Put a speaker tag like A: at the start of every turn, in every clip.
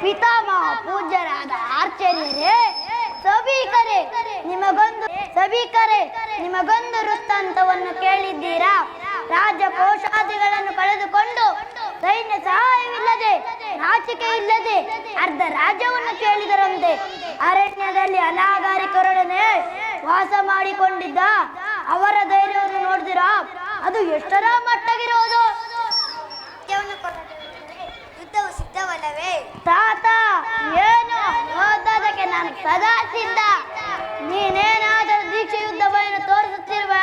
A: ಪಿತಾಮಹ ಪೂಜ್ಯರಾದ ಆಚಾರ್ಯರೇ, ನಿಮಗೊಂದು ವೃತ್ತಾಂತವನ್ನು ಕೇಳಿದ್ದೀರಾ? ರಾಜಕೋಶಾದಿಗಳನ್ನು ಕಳೆದುಕೊಂಡು ಸೈನ್ಯ ಸಹಾಯವಿಲ್ಲದೆ, ನಾಚಿಕೆ ಇಲ್ಲದೆ ಅರ್ಧ ರಾಜ್ಯವನ್ನು ಕೇಳಿದರಂತೆ. ಅರಣ್ಯದಲ್ಲಿ ಅನಾಗರಿಕರೊಡನೆ ವಾಸ ಮಾಡಿಕೊಂಡಿದ್ದ ಅವರ ಧೈರ್ಯವನ್ನು ನೋಡಿದಿರಾ? ಅದು ಎಷ್ಟರ ಮಟ್ಟಗಿರುವುದು?
B: ಯುದ್ಧವು ಸಿದ್ಧವಲ್ಲವೇ?
A: ತಾತ, ಏನು ಓದೋದಕ್ಕೆ ನಾನು ಸದಾ ಸಿದ್ಧ. ನೀನೇನಾದರೂ ದೀಕ್ಷೆ ಯುದ್ಧ ಭಯವನ್ನು ತೋರಿಸುತ್ತಿರುವ?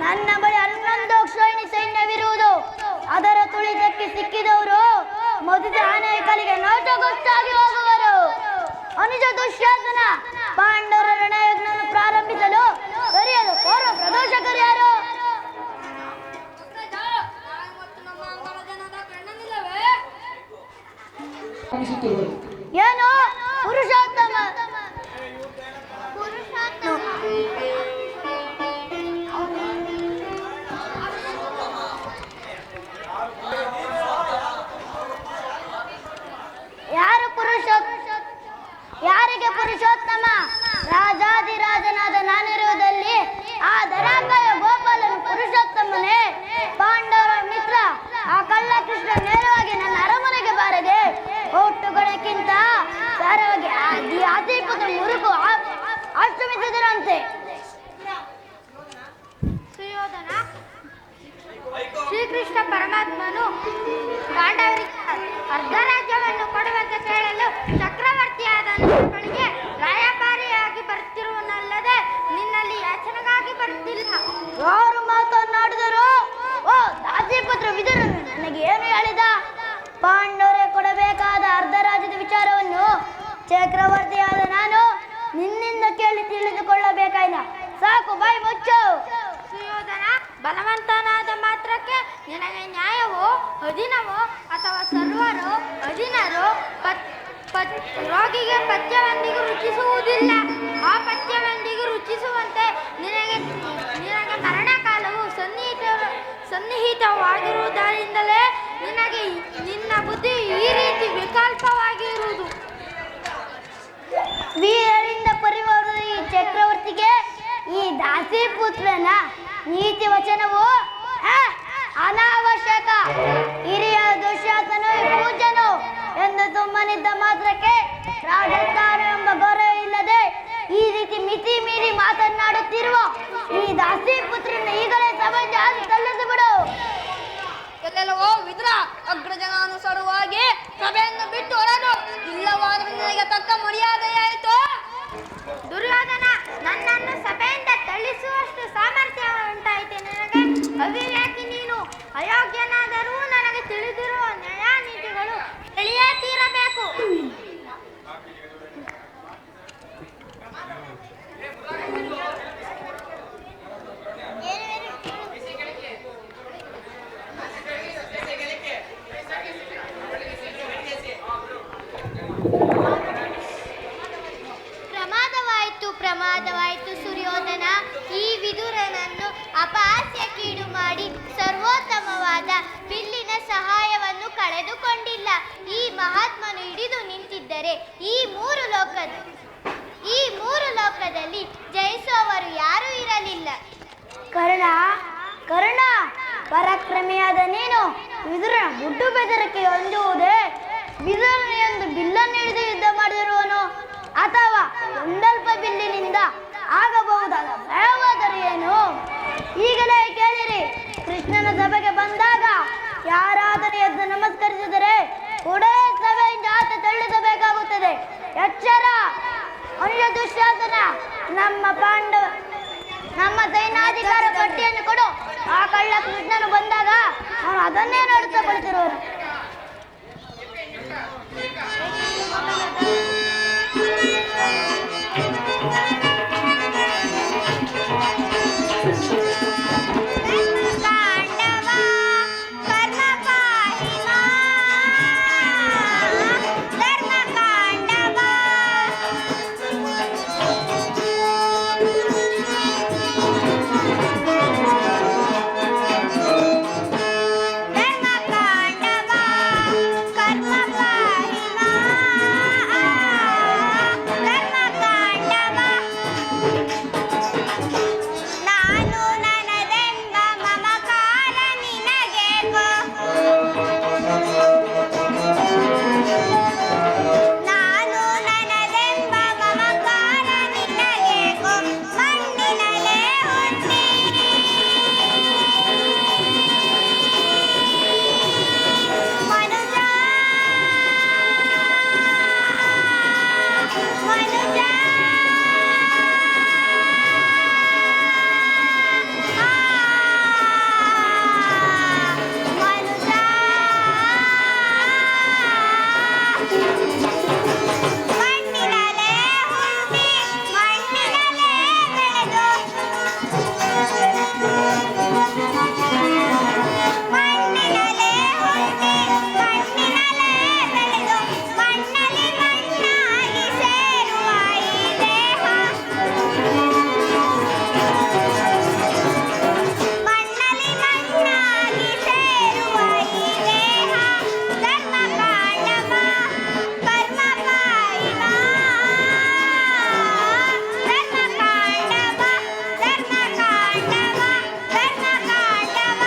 A: ನನ್ನ ಬಳಿ 11 ಶ್ರೇಣಿ ಸೈನ್ಯವಿರುವುದು. ಅದರ ತುಳಿತಕ್ಕೆ ಸಿಕ್ಕಿದವರು ಮದುವೆ ಆನೆಕಲಿಗೆ ನೋಟಗೊಟ್ಟಾಗಿ ಹೋಗುವರು. ಅನುಜ ದುಶ್ಯಾಸನ, ಪಾಂಡವರ ರಣಯಜ್ಞವನ್ನು ಪ್ರಾರಂಭಿಸಲು ಸರಿಯಾದ ಪೂರ್ವ ಪ್ರದೋಷಕರು ಯಾರು? ಏನು? ಪುರುಷೋತ್ತಮ. ಯಾರಿಗೆ ಪುರುಷೋತ್ತಮ? ರಾಜಾದಿರಾಜನಾದ ನಾನಿರುವುದಲ್ಲಿ ಆ ದರಾಕಾಯ ಗೋಪಾಲನು ಪುರುಷೋತ್ತಮನೇ? ಪಾಂಡವರ ಮಿತ್ರ ಆ ಕಳ್ಳ ಕೃಷ್ಣ ನೇರವಾಗಿ ನನ್ನ ಅರಮನೆಗೆ ಬಾರದೆ ಒಟ್ಟುಗಳಕ್ಕಿಂತ ಸಾರವಾಗಿ ಅತಿಪುತ ಮುರುಕು ಅಷ್ಟಮಿಸಿದರಂತೆ.
B: ಸುಯೋಧನ, ಶ್ರೀಕೃಷ್ಣ ಪರಮಾತ್ಮನು ಪಾಂಡವರಿಗೆ ಅರ್ಧ ರಾಜ್ಯವನ್ನು ಕೊಡುವಂತೆ ಕೇಳಲು ಚಕ್ರವರ್ತಿಯಾದ ನಮಗೆ ರಾಯಭಾರಿಯಾಗಿ ಬರುತ್ತಿರುವನಲ್ಲದೆ ನಿನ್ನಲ್ಲಿ ಯಾಚನೆಗಾಗಿ ಬರುತ್ತಿಲ್ಲ.
A: ಯಾರು ಮಾತನಾಡಿದರು? ಓ ದಾಸಿಪುತ್ರ ವಿದುರನು ನನಗೆ ಏನು ಹೇಳಿದ? ಪಾಂಡವರೇ ಕೊಡಬೇಕಾದ ಅರ್ಧ ರಾಜ್ಯದ ವಿಚಾರವನ್ನು ಚಕ್ರವರ್ತಿಯಾದ ನಾನು ನಿನ್ನಿಂದ ಕೇಳಿ ತಿಳಿದುಕೊಳ್ಳಬೇಕಾಯ್ನ. ಸಾಕು, ಬಾಯಿ ಮುಚ್ಚು.
B: ಸುಯೋಧನ, ಬಲವಂತನಾದ ಮಾತ್ರಕ್ಕೆ ನಿನಗೆ ನ್ಯಾಯವೋ ಅಧೀನವೋ ಅಥವಾ ಸರ್ವರು ಅಧೀನರು ರೋಗಿಗೆ ಪಥ್ಯವೆಂದಿಗೂ ರುಚಿಸುವುದಿಲ್ಲ. ಆ ಪಥ್ಯವೆಂದಿಗೂ ರುಚಿಸುವಂತೆ ನಿನಗೆ ಮರಣಕಾಲವು ಸನ್ನಿಹಿತವಾಗಿರುವುದರಿಂದಲೇ ನಿನಗೆ ನಿನ್ನ ಬುದ್ಧಿ ಈ ರೀತಿ ವಿಕಲ್ಪವಾಗಿರುವುದು.
A: ವೀರರಿಂದ ಪರಿವಾರದ ಈ ಚಕ್ರವರ್ತಿಗೆ ಈ ದಾಸಿಪುತ್ರನ ನೀತಿ ವಚನವು ಅನಾವಶ್ಯಕ. ಹಿರಿಯ ದುಶ್ಯಾಸನು ಪೂಜನು ಎಂದು ಸುಮ್ಮನಿದ್ದ ಮಾತ್ರಕ್ಕೆ ರಾಜಸ್ಥಾನ ಎಂಬ ಗೌರವ ಇಲ್ಲದೆ ಈ ರೀತಿ ಮಿತಿ ಮೀರಿ ಮಾತನಾಡುತ್ತಿರುವ ಈ ದಾಸಿಪುತ್ರನ ಈಗಲೇ ಸಭೆಗೆ ತಲ್ಲಿಸಿ ಬಿಡು.
B: ಎಲ್ಲೆಲ್ಲವೋ ವಿದುರ, ಅಗ್ರಜನಾನುಸಾರವಾಗಿ ಸಭೆಯನ್ನು ಬಿಟ್ಟು ಹೊರಡು. ಇಲ್ಲವಾದರೂ ನಿನಗೆ ತಕ್ಕ ಮರ್ಯಾದೆಯಾಯಿತು. ದುರ್ಯೋಧನ, ನನ್ನನ್ನು ಸಭೆಯಿಂದ ತಳ್ಳಿಸುವಷ್ಟು ಸಾಮರ್ಥ್ಯ ಉಂಟಾಯಿತೆ ನಿನಗೆ? ಅವಿವೇಕಿ ನೀನು. ಅಯೋಗ್ಯನಾದರೂ ನನಗೆ ತಿಳಿದಿರುವ ನ್ಯಾಯ ನೀತಿಗಳು ತಿಳಿಯೇ ತೀರಬೇಕು. ಪ್ರಮಾದವಾಯಿತು ಸುರ್ಯೋಧನ. ಈ ವಿದುರನನ್ನು ಅಪಹಾಸ್ಯಕ್ಕೀಡು ಮಾಡಿ ಸರ್ವೋತ್ತಮವಾದ ಬಿಲ್ಲಿನ ಸಹಾಯವನ್ನು ಕಳೆದುಕೊಂಡಿಲ್ಲ. ಈ ಮಹಾತ್ಮನು ಹಿಡಿದು ನಿಂತಿದ್ದರೆ ಈ ಮೂರು ಲೋಕದಲ್ಲಿ ಜಯಿಸುವವರು ಯಾರೂ ಇರಲಿಲ್ಲ.
A: ಕರ್ಣ, ಪರಾಕ್ರಮಿಯಾದ ನೀನು ವಿದುರನ ಗುಡ್ಡು ಬೆದರಿಕೆ ಹೊಂದುವುದೇ? ವಿದುರನ ಎಂದು ಬಿಲ್ಲನ್ನು ಹಿಡಿದು ಯುದ್ಧ ಮಾಡಿರುವನು ಅಥವಾ ಒಂದಲ್ಪ ಬಿಲ್ಲಿನಿಂದ ಆಗಬಹುದಾದ ಭಯವಾದರೂ ಏನು? ಈಗಲೇ ಕೇಳಿರಿ. ಕೃಷ್ಣನ ಸಭೆಗೆ ಬಂದಾಗ ಯಾರಾದರೂ ಎದ್ದು ನಮಸ್ಕರಿಸಿದರೆ ಕೂಡಲೇ ಸಭೆಯಿಂದ ಆತ ತಳ್ಳಿಸಬೇಕಾಗುತ್ತದೆ. ಎಚ್ಚರ! ಅನುಜ ದುಶ್ಯಾಸನ, ನಮ್ಮ ಸೈನ್ಯಾಧಿಕಾರ ಪಟ್ಟಿಯನ್ನು ಕೊಡು. ಆ ಕಳ್ಳ ಕೃಷ್ಣನು ಬಂದಾಗ ಅವನು ಅದನ್ನೇ ನೋಡುತ್ತಾ ಕುಳಿತಿರುವನು.
B: ಮಣ್ಣಿನಲ್ಲೇ ಹುಟ್ಟಿ ಮಣ್ಣಿನಲ್ಲೇ ಬೆಳೆದು ಮಣ್ಣಿನಲ್ಲೇ ಹುಟ್ಟಿ ಮಣ್ಣಿನಲ್ಲೇ ಬೆಳೆದು ಮಣ್ಣಲ್ಲಿ ಮಣ್ಣಾಗಿ ಸೇರುವ ಈ ದೇಹ ಮಣ್ಣಲ್ಲಿ ಮಣ್ಣಾಗಿ ಸೇರುವ ಈ ದೇಹ ಧರ್ಮ ಕಾಂಡವ ಕರ್ಮ ಪಾಯಿವ ಧರ್ಮ ಕಾಂಡವ ಧರ್ಮ ಕಾಂಡವ ಧರ್ಮ ಕಾಂಡವ.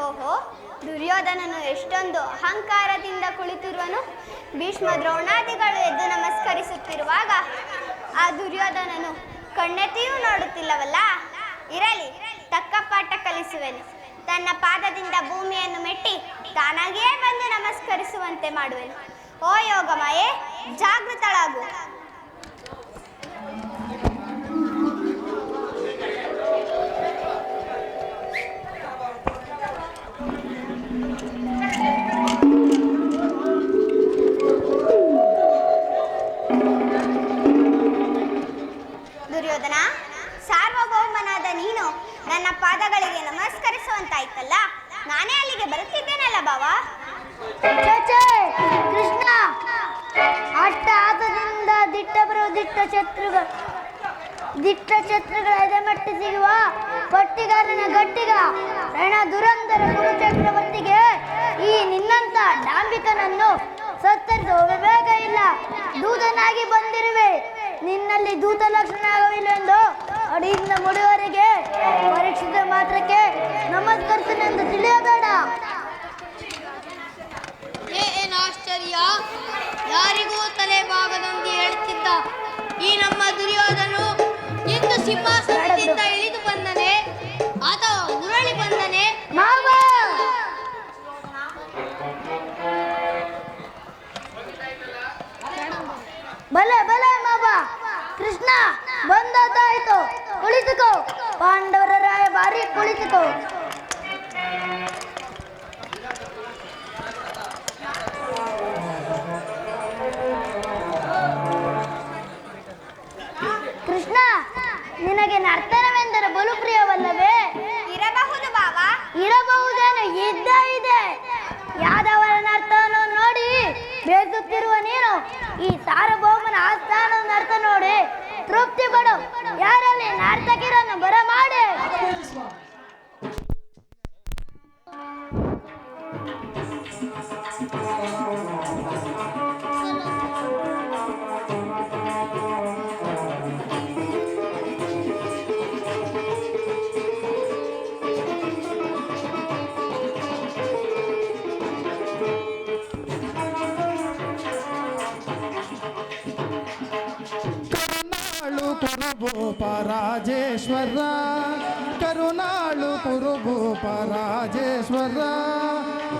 B: ಓಹೋ, ದುರ್ಯೋಧನನು ಎಷ್ಟೊಂದು ಅಹಂಕಾರದಿಂದ ಕುಳಿತಿರುವನು. ಭೀಷ್ಮ ದ್ರೋಣಾದಿಗಳು ಎದ್ದು ನಮಸ್ಕರಿಸುತ್ತಿರುವಾಗ ಆ ದುರ್ಯೋಧನನು ಕಣ್ಣೆತ್ತಿಯೂ ನೋಡುತ್ತಿಲ್ಲವಲ್ಲ. ಇರಲಿ, ತಕ್ಕ ಪಾಠ ಕಲಿಸುವೆನು. ತನ್ನ ಪಾದದಿಂದ ಭೂಮಿಯನ್ನು ಮೆಟ್ಟಿ ತಾನಾಗಿಯೇ ಬಂದು ನಮಸ್ಕರಿಸುವಂತೆ ಮಾಡುವೆನು. ಓ ಯೋಗಮಾಯೆ, ಜಾಗೃತಳಾಗು. ದುರ್ಯೋಧನ, ಸಾರ್ವಭೌಮನಾದ ನೀನು ನನ್ನ ಪಾದಗಳಿಗೆ ನಮಸ್ಕರಿಸುವಂತಾಯ್ತಲ್ಲ. ನಾನೇ ಅಲ್ಲಿಗೆ ಬರುತ್ತಿದ್ದೇನಲ್ಲ ಬಾವ.
A: ಛೇ, ಕೃಷ್ಣ, ಅಟ್ಟಹಾಸದಿಂದ ದಿಟ್ಟ ಶತ್ರುಗಳ ಎದೆಮಟ್ಟಿ ಸಿಗುವ ಪಟ್ಟಿಗಾರನ ಗಟ್ಟಿಗ ರಣ ದುರಂಧರ ಕುರುಚಕ್ರವರ್ತಿಗೆ ಈ ನಿನ್ನಂತ ಡಾಂಬಿಕನನ್ನು ಸತ್ತರಿಸುವ ಬೇಗ ಇಲ್ಲ. ದೂತನಾಗಿ ಬಂದಿರುವೆ, ನಿನ್ನಲ್ಲಿ ದೂತ ಲಕ್ಷಣವಿಲ್ಲೆಂದು ಅಡಿಯಿಂದ ಮುಡಿಯವರೆಗೆ ಪರೀಕ್ಷಿಸಿದ ಮಾತ್ರಕ್ಕೆ ನಮಸ್ಕರಿಸನೆಂದು ತಿಳಿಯಬೇಡ.
C: ಏನು ಆಶ್ಚರ್ಯ! ಯಾರಿಗೂ ತಲೆ ಭಾಗದೊಂದಿ ಹೇಳುತ್ತಿದ್ದ ಈ ನಮ್ಮ ದುರ್ಯೋಧನು ಇಂದು ಸಿಂಹಾಸನದಿಂದ ಇಳಿದು ಬಂದನೆ ಅಥವಾ ಉರುಳಿ ಬಂದನೆ?
A: ಮಾವ, ಬಲೆ ಮಾವ, ಕೃಷ್ಣ ಬಂದಾಯ್ತು. ಕುಳಿತುಕೋ, ಪಾಂಡವರ ರಾಯ ಬಾರಿ ಕುಳಿತುಕೋ. ಕೃಷ್ಣ, ನಿನಗೆ ನರ್ತನವೆಂದರೆ ಬಲು ಪ್ರಿಯವಲ್ಲವೇ?
B: ಇರಬಹುದು ಬಾವ.
A: ಇರಬಹುದೇನು, ಇದೆ. ಯಾದವರ ನರ್ತನವನ್ನು ನೋಡಿ ಬೇಸುತ್ತಿರುವ ನೀನು ಈ ಸಾರ್ವಭೌಮನ ಆಸ್ಥಾನದ ನರ್ತ ನೋಡಿ ತೃಪ್ತಿ ಪಡು. ಯಾರಲ್ಲಿ ನರ್ತಕಿರನ್ನು ಬರಮಾಡಿ.
D: ಪರಾಜೇಶ್ವರ ಕರುಣಾಳು ಕುರುಭೂಪ ರಾಜೇಶ್ವರ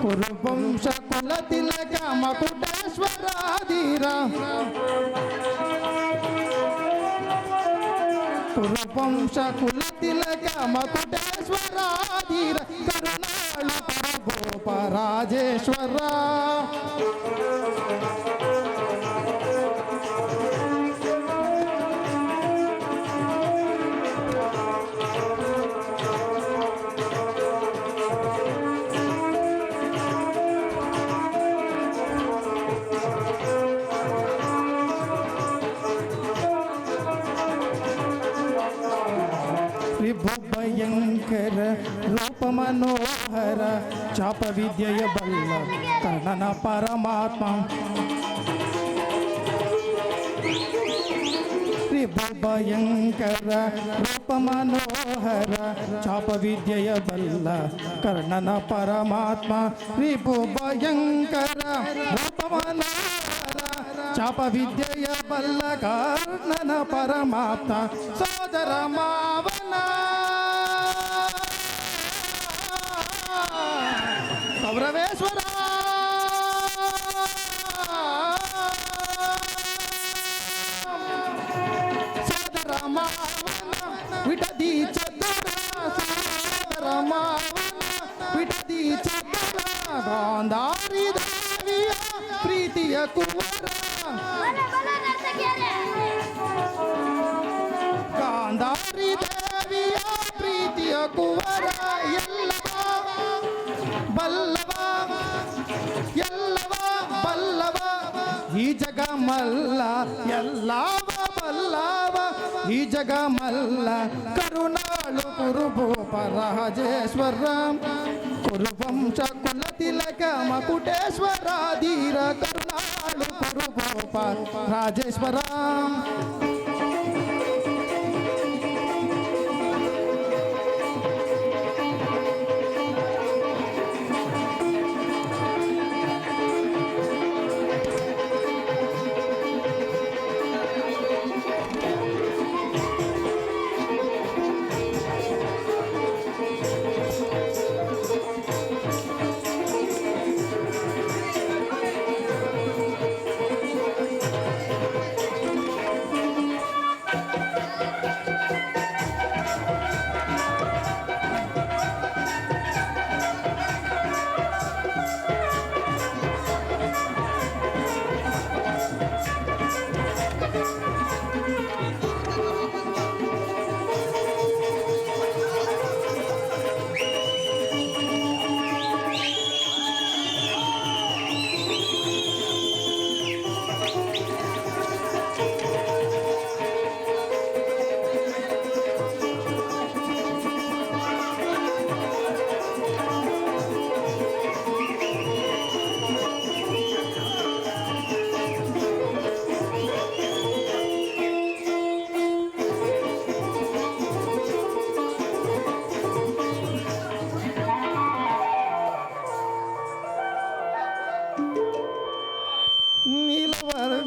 D: ಕುರುವಂಶ ಕುಲ ತಿಲಕ ಮಕುಟೇಶ್ವರ ಧೀರ ಕುರುವಂಶ ಕುಲ ತಿಲಕ ಮಕುಟೇಶ್ವರ ಧೀರ ಕರುಣಾಳು ಕುರುಭೂಪ ರಾಜೇಶ್ವರ. ವಿಭು ಭಯಂಕರ ರೂಪ ಮನೋಹರ ಚಾಪ ವಿದ್ಯೆಯ ಬಲ್ಲ ಕರ್ಣನ ಪರಮಾತ್ಮ. ವಿಭು ಭಯಂಕರ ರೂಪ ಮನೋಹರ ಚಾಪ ವಿದ್ಯೆಯ ಬಲ್ಲ ಕರ್ಣನ ಪರಮಾತ್ಮ. ವಿಭು ಭಯಂಕರ ರೂಪ ಮನೋಹರ ಚಾಪ ವಿದ್ಯೆಯ ಬಲ್ಲ ಕರ್ಣನ ಪರಮಾತ್ಮ. ಸೋದರ ಮಾವನ ಕೌರವೇಶ್ವರ ಸೋದರ ಮಾವನ ವಿಡದಿ ಚತುರ ಸೋದರ ಮಾವನ ಗಾಂಧಾರಿ ದೇವಿಯ ಪ್ರೀತಿಯ ಕುವರ ಗಾಂಧಾರಿ ದೇವಿಯ ಪ್ರೀತಿಯ ಕುವರ ಎಲ್ಲವ ಬಲ್ಲವ ಎಲ್ಲವ ಬಲ್ಲವ ಈ ಜಗ ಮಲ್ಲ ಎಲ್ಲವ ಬಲ್ಲವ ಈ ಜಗ ಮಲ್ಲ ಕರುಣಾಳು ಕುರುಭೂಪ ರಾಜೇಶ್ವರ ಕುರುವಂಶ ಕುಲ ತಿಲಕ ಮಕುಟೇಶ್ವರ ಧೀರ ಕರುಣಾಳು ಕುರುಭೂಪ ರಾಜೇಶ್ವರ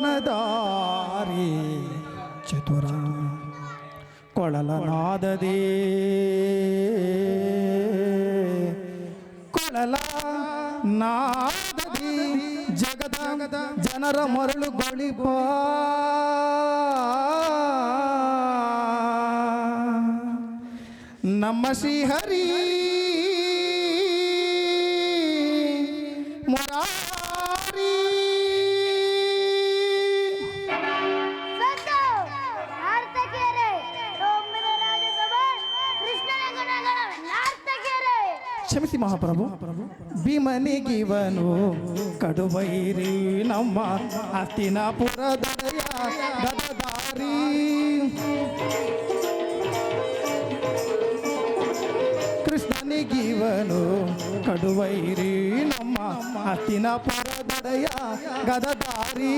D: ನೀಲವರ್ಣಧಾರಿ ಚತುರ ಕೊಳಲನಾದದೇ ಕೊಳಲ ನಾದದಿ ಜಗದ ಜನರ ಮರಳುಗೊಳಿಪ ನಮ್ಮ ಶ್ರೀಹರಿ ಮುರಾರಿ ಕ್ಷಮಿಸಿ ಮಹಾಪ್ರಭು ಭೀಮನಿಗಿವನು ಕಡುಬೈರಿ ನಮ್ಮ ಹಸ್ತಿನಾಪುರದೊಡೆಯ ಗದದಾರಿ ಕೃಷ್ಣನಿಗಿವನು ಕಡುವೈರಿ ನಮ್ಮ ಹಸ್ತಿನಾಪುರದೊಡೆಯ ಗದದಾರಿ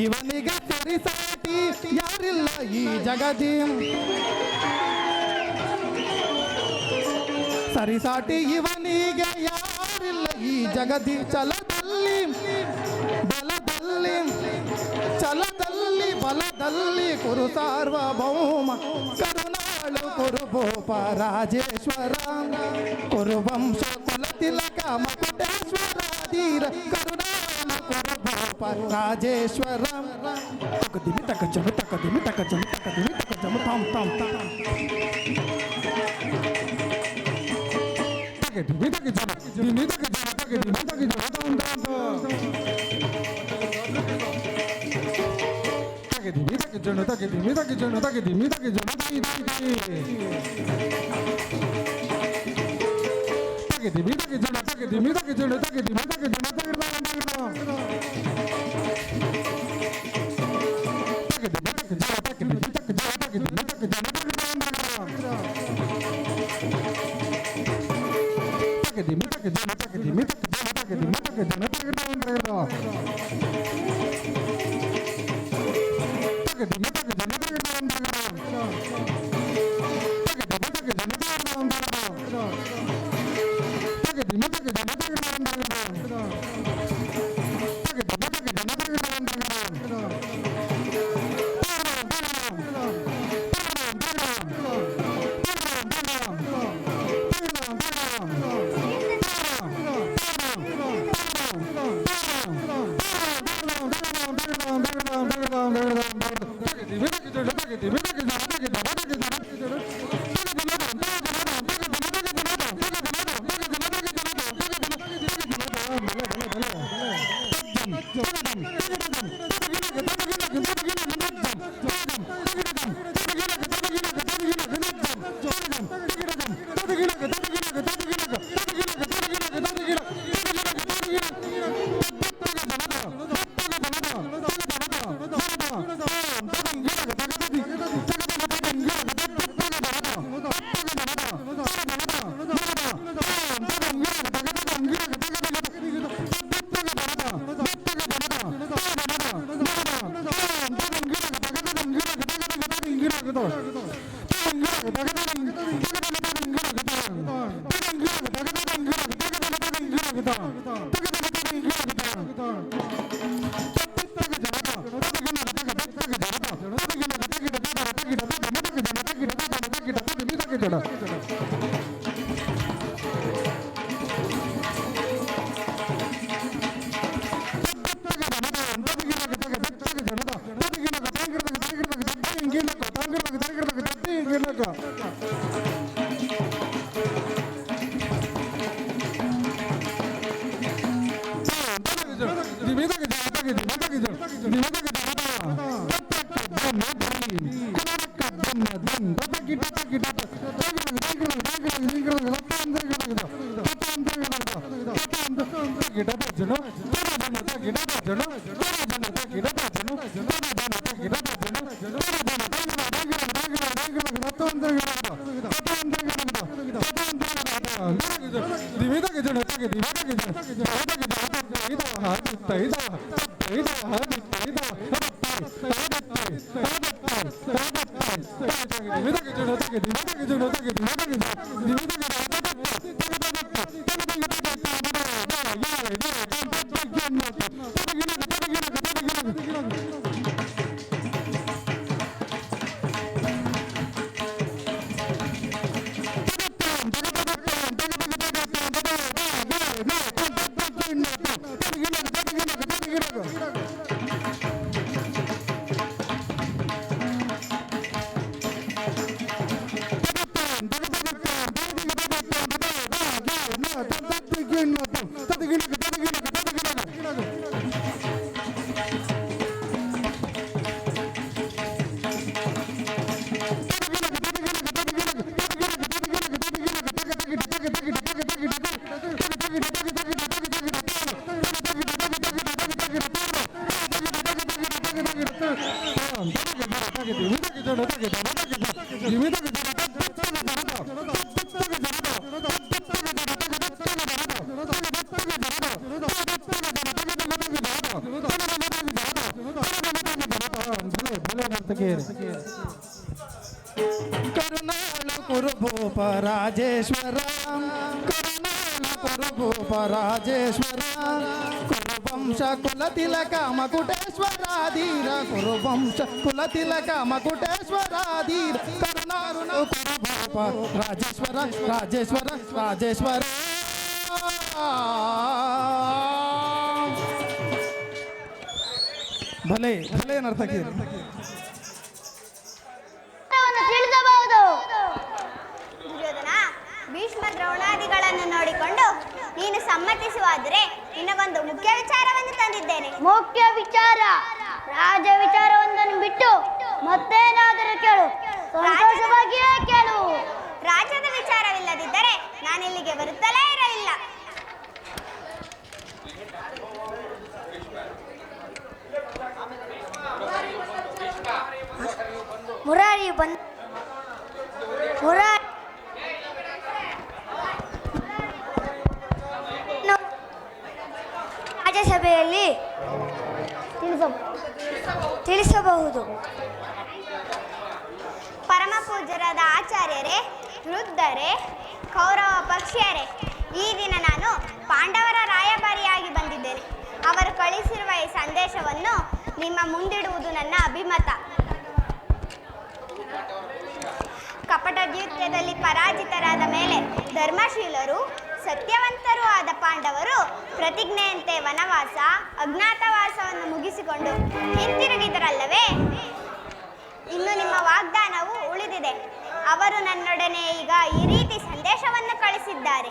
D: ಇವನಿಗೆ ಸರಿಸಾಟಿ ಯಾರಿಲ್ಲ ಈ ಜಗದಿ ಸರಿಸಾಟಿ ಇವನಿಗೆ ಯಾರಿಲ್ಲ ಈ ಜಗದಿ ಛಲದಲ್ಲಿ ಬಲದಲ್ಲಿ ಛಲದಲ್ಲಿ ಬಲದಲ್ಲಿ ಕುರು ಸಾರ್ವಭೌಮ ಕರುಣಾಳು ಕುರುಭೂಪ ರಾಜೇಶ್ವರ ಕುರುವಂಶ ಕುಲ ತಿಲಕ ಮಕುಟೇಶ್ವರ ಧೀರ ಕರುಣಾಳು ಕುರುಭೂಪ ರಾಜೇಶ್ವರ ತಕದಿಮಿ ತಕಜಮು ತಕದಿಮಿ ತಕಜಮು ತಕದಿಮಿ ತಕಜಮು ತಾಮ್ ತಾಮ್ ತಾಮ್ ಕರುಣಾಳು ಕುರುಭೂಪ ರಾಜೇಶ್ವರ ಕರುಣಾಳು ಕುರುಭೂಪ ರಾಜೇಶ್ವರ ಕುರುವಂಶ ಕುಲತಿಲಕ ಮಕುಟೇಶ್ವರಾಧೀರ ಕುರುವಂಶ ಕುಲತಿಲಕ ಮಕುಟೇಶ್ವರಾಧೀರ ಕರುಣಾಳು ಕುರುಭೂಪ ರಾಜೇಶ್ವರ ರಾಜೇಶ್ವರ ರಾಜೇಶ್ವರ ಭಲೆ ಭಲೆ ನರ್ತಕಿ
A: ತಿಳಿಸಬಹುದು.
B: ದುರ್ಯೋಧನ, ಭೀಷ್ಮ ದ್ರೋಣಾದಿಗಳನ್ನು ನೋಡಿಕೊಂಡು ನೀನು ಸಮ್ಮತಿಸುವಾದರೆ ನಿನಗೊಂದು ಮುಖ್ಯ ವಿಚಾರವನ್ನು ತಂದಿದ್ದೇನೆ.
A: ಮುಖ್ಯ ವಿಚಾರ? ರಾಜ ವಿಚಾರವೊಂದನ್ನು ಬಿಟ್ಟು ಮತ್ತೇನಾದರೂ ಕೇಳು, ಸಂತೋಷವಾಗಿಯೇ ಕೇಳು.
B: ರಾಜ್ಯದ ವಿಚಾರವಿಲ್ಲದಿದ್ದರೆ ನಾನಿಲ್ಲಿಗೆ ಬರುತ್ತಲೇ ಇರಲಿಲ್ಲ.
A: ಮುರಾರಿ ಬಂದ ಮುರಾರಿ ರಾಜ್ಯಸಭೆಯಲ್ಲಿ ತಿಳಿಸಬಹುದು.
B: ಪರಮ ಪೂಜ್ಯರಾದ ಆಚಾರ್ಯರೇ, ವೃದ್ಧರೇ, ಕೌರವ ಪಕ್ಷಿಯರೇ, ಈ ದಿನ ನಾನು ಪಾಂಡವರ ರಾಯಭಾರಿಯಾಗಿ ಬಂದಿದ್ದೇನೆ. ಅವರು ಕಳಿಸಿರುವ ಈ ಸಂದೇಶವನ್ನು ನಿಮ್ಮ ಮುಂದಿಡುವುದು ನನ್ನ ಅಭಿಮತ. ಕಪಟ ದ್ಯೂತ್ಯದಲ್ಲಿ ಪರಾಜಿತರಾದ ಮೇಲೆ ಧರ್ಮಶೀಲರು ಸತ್ಯವಂತರೂ ಆದ ಪಾಂಡವರು ಪ್ರತಿಜ್ಞೆಯಂತೆ ವನವಾಸ ಅಜ್ಞಾತವಾಸವನ್ನು ಮುಗಿಸಿಕೊಂಡು ಹಿಂತಿರುಗಿದರಲ್ಲವೇ? ಇನ್ನು ನಿಮ್ಮ ವಾಗ್ದಾನವು ಉಳಿದಿದೆ. ಅವರು ನನ್ನೊಡನೆ ಈಗ ಈ ರೀತಿ ಸಂದೇಶವನ್ನು ಕಳಿಸಿದ್ದಾರೆ.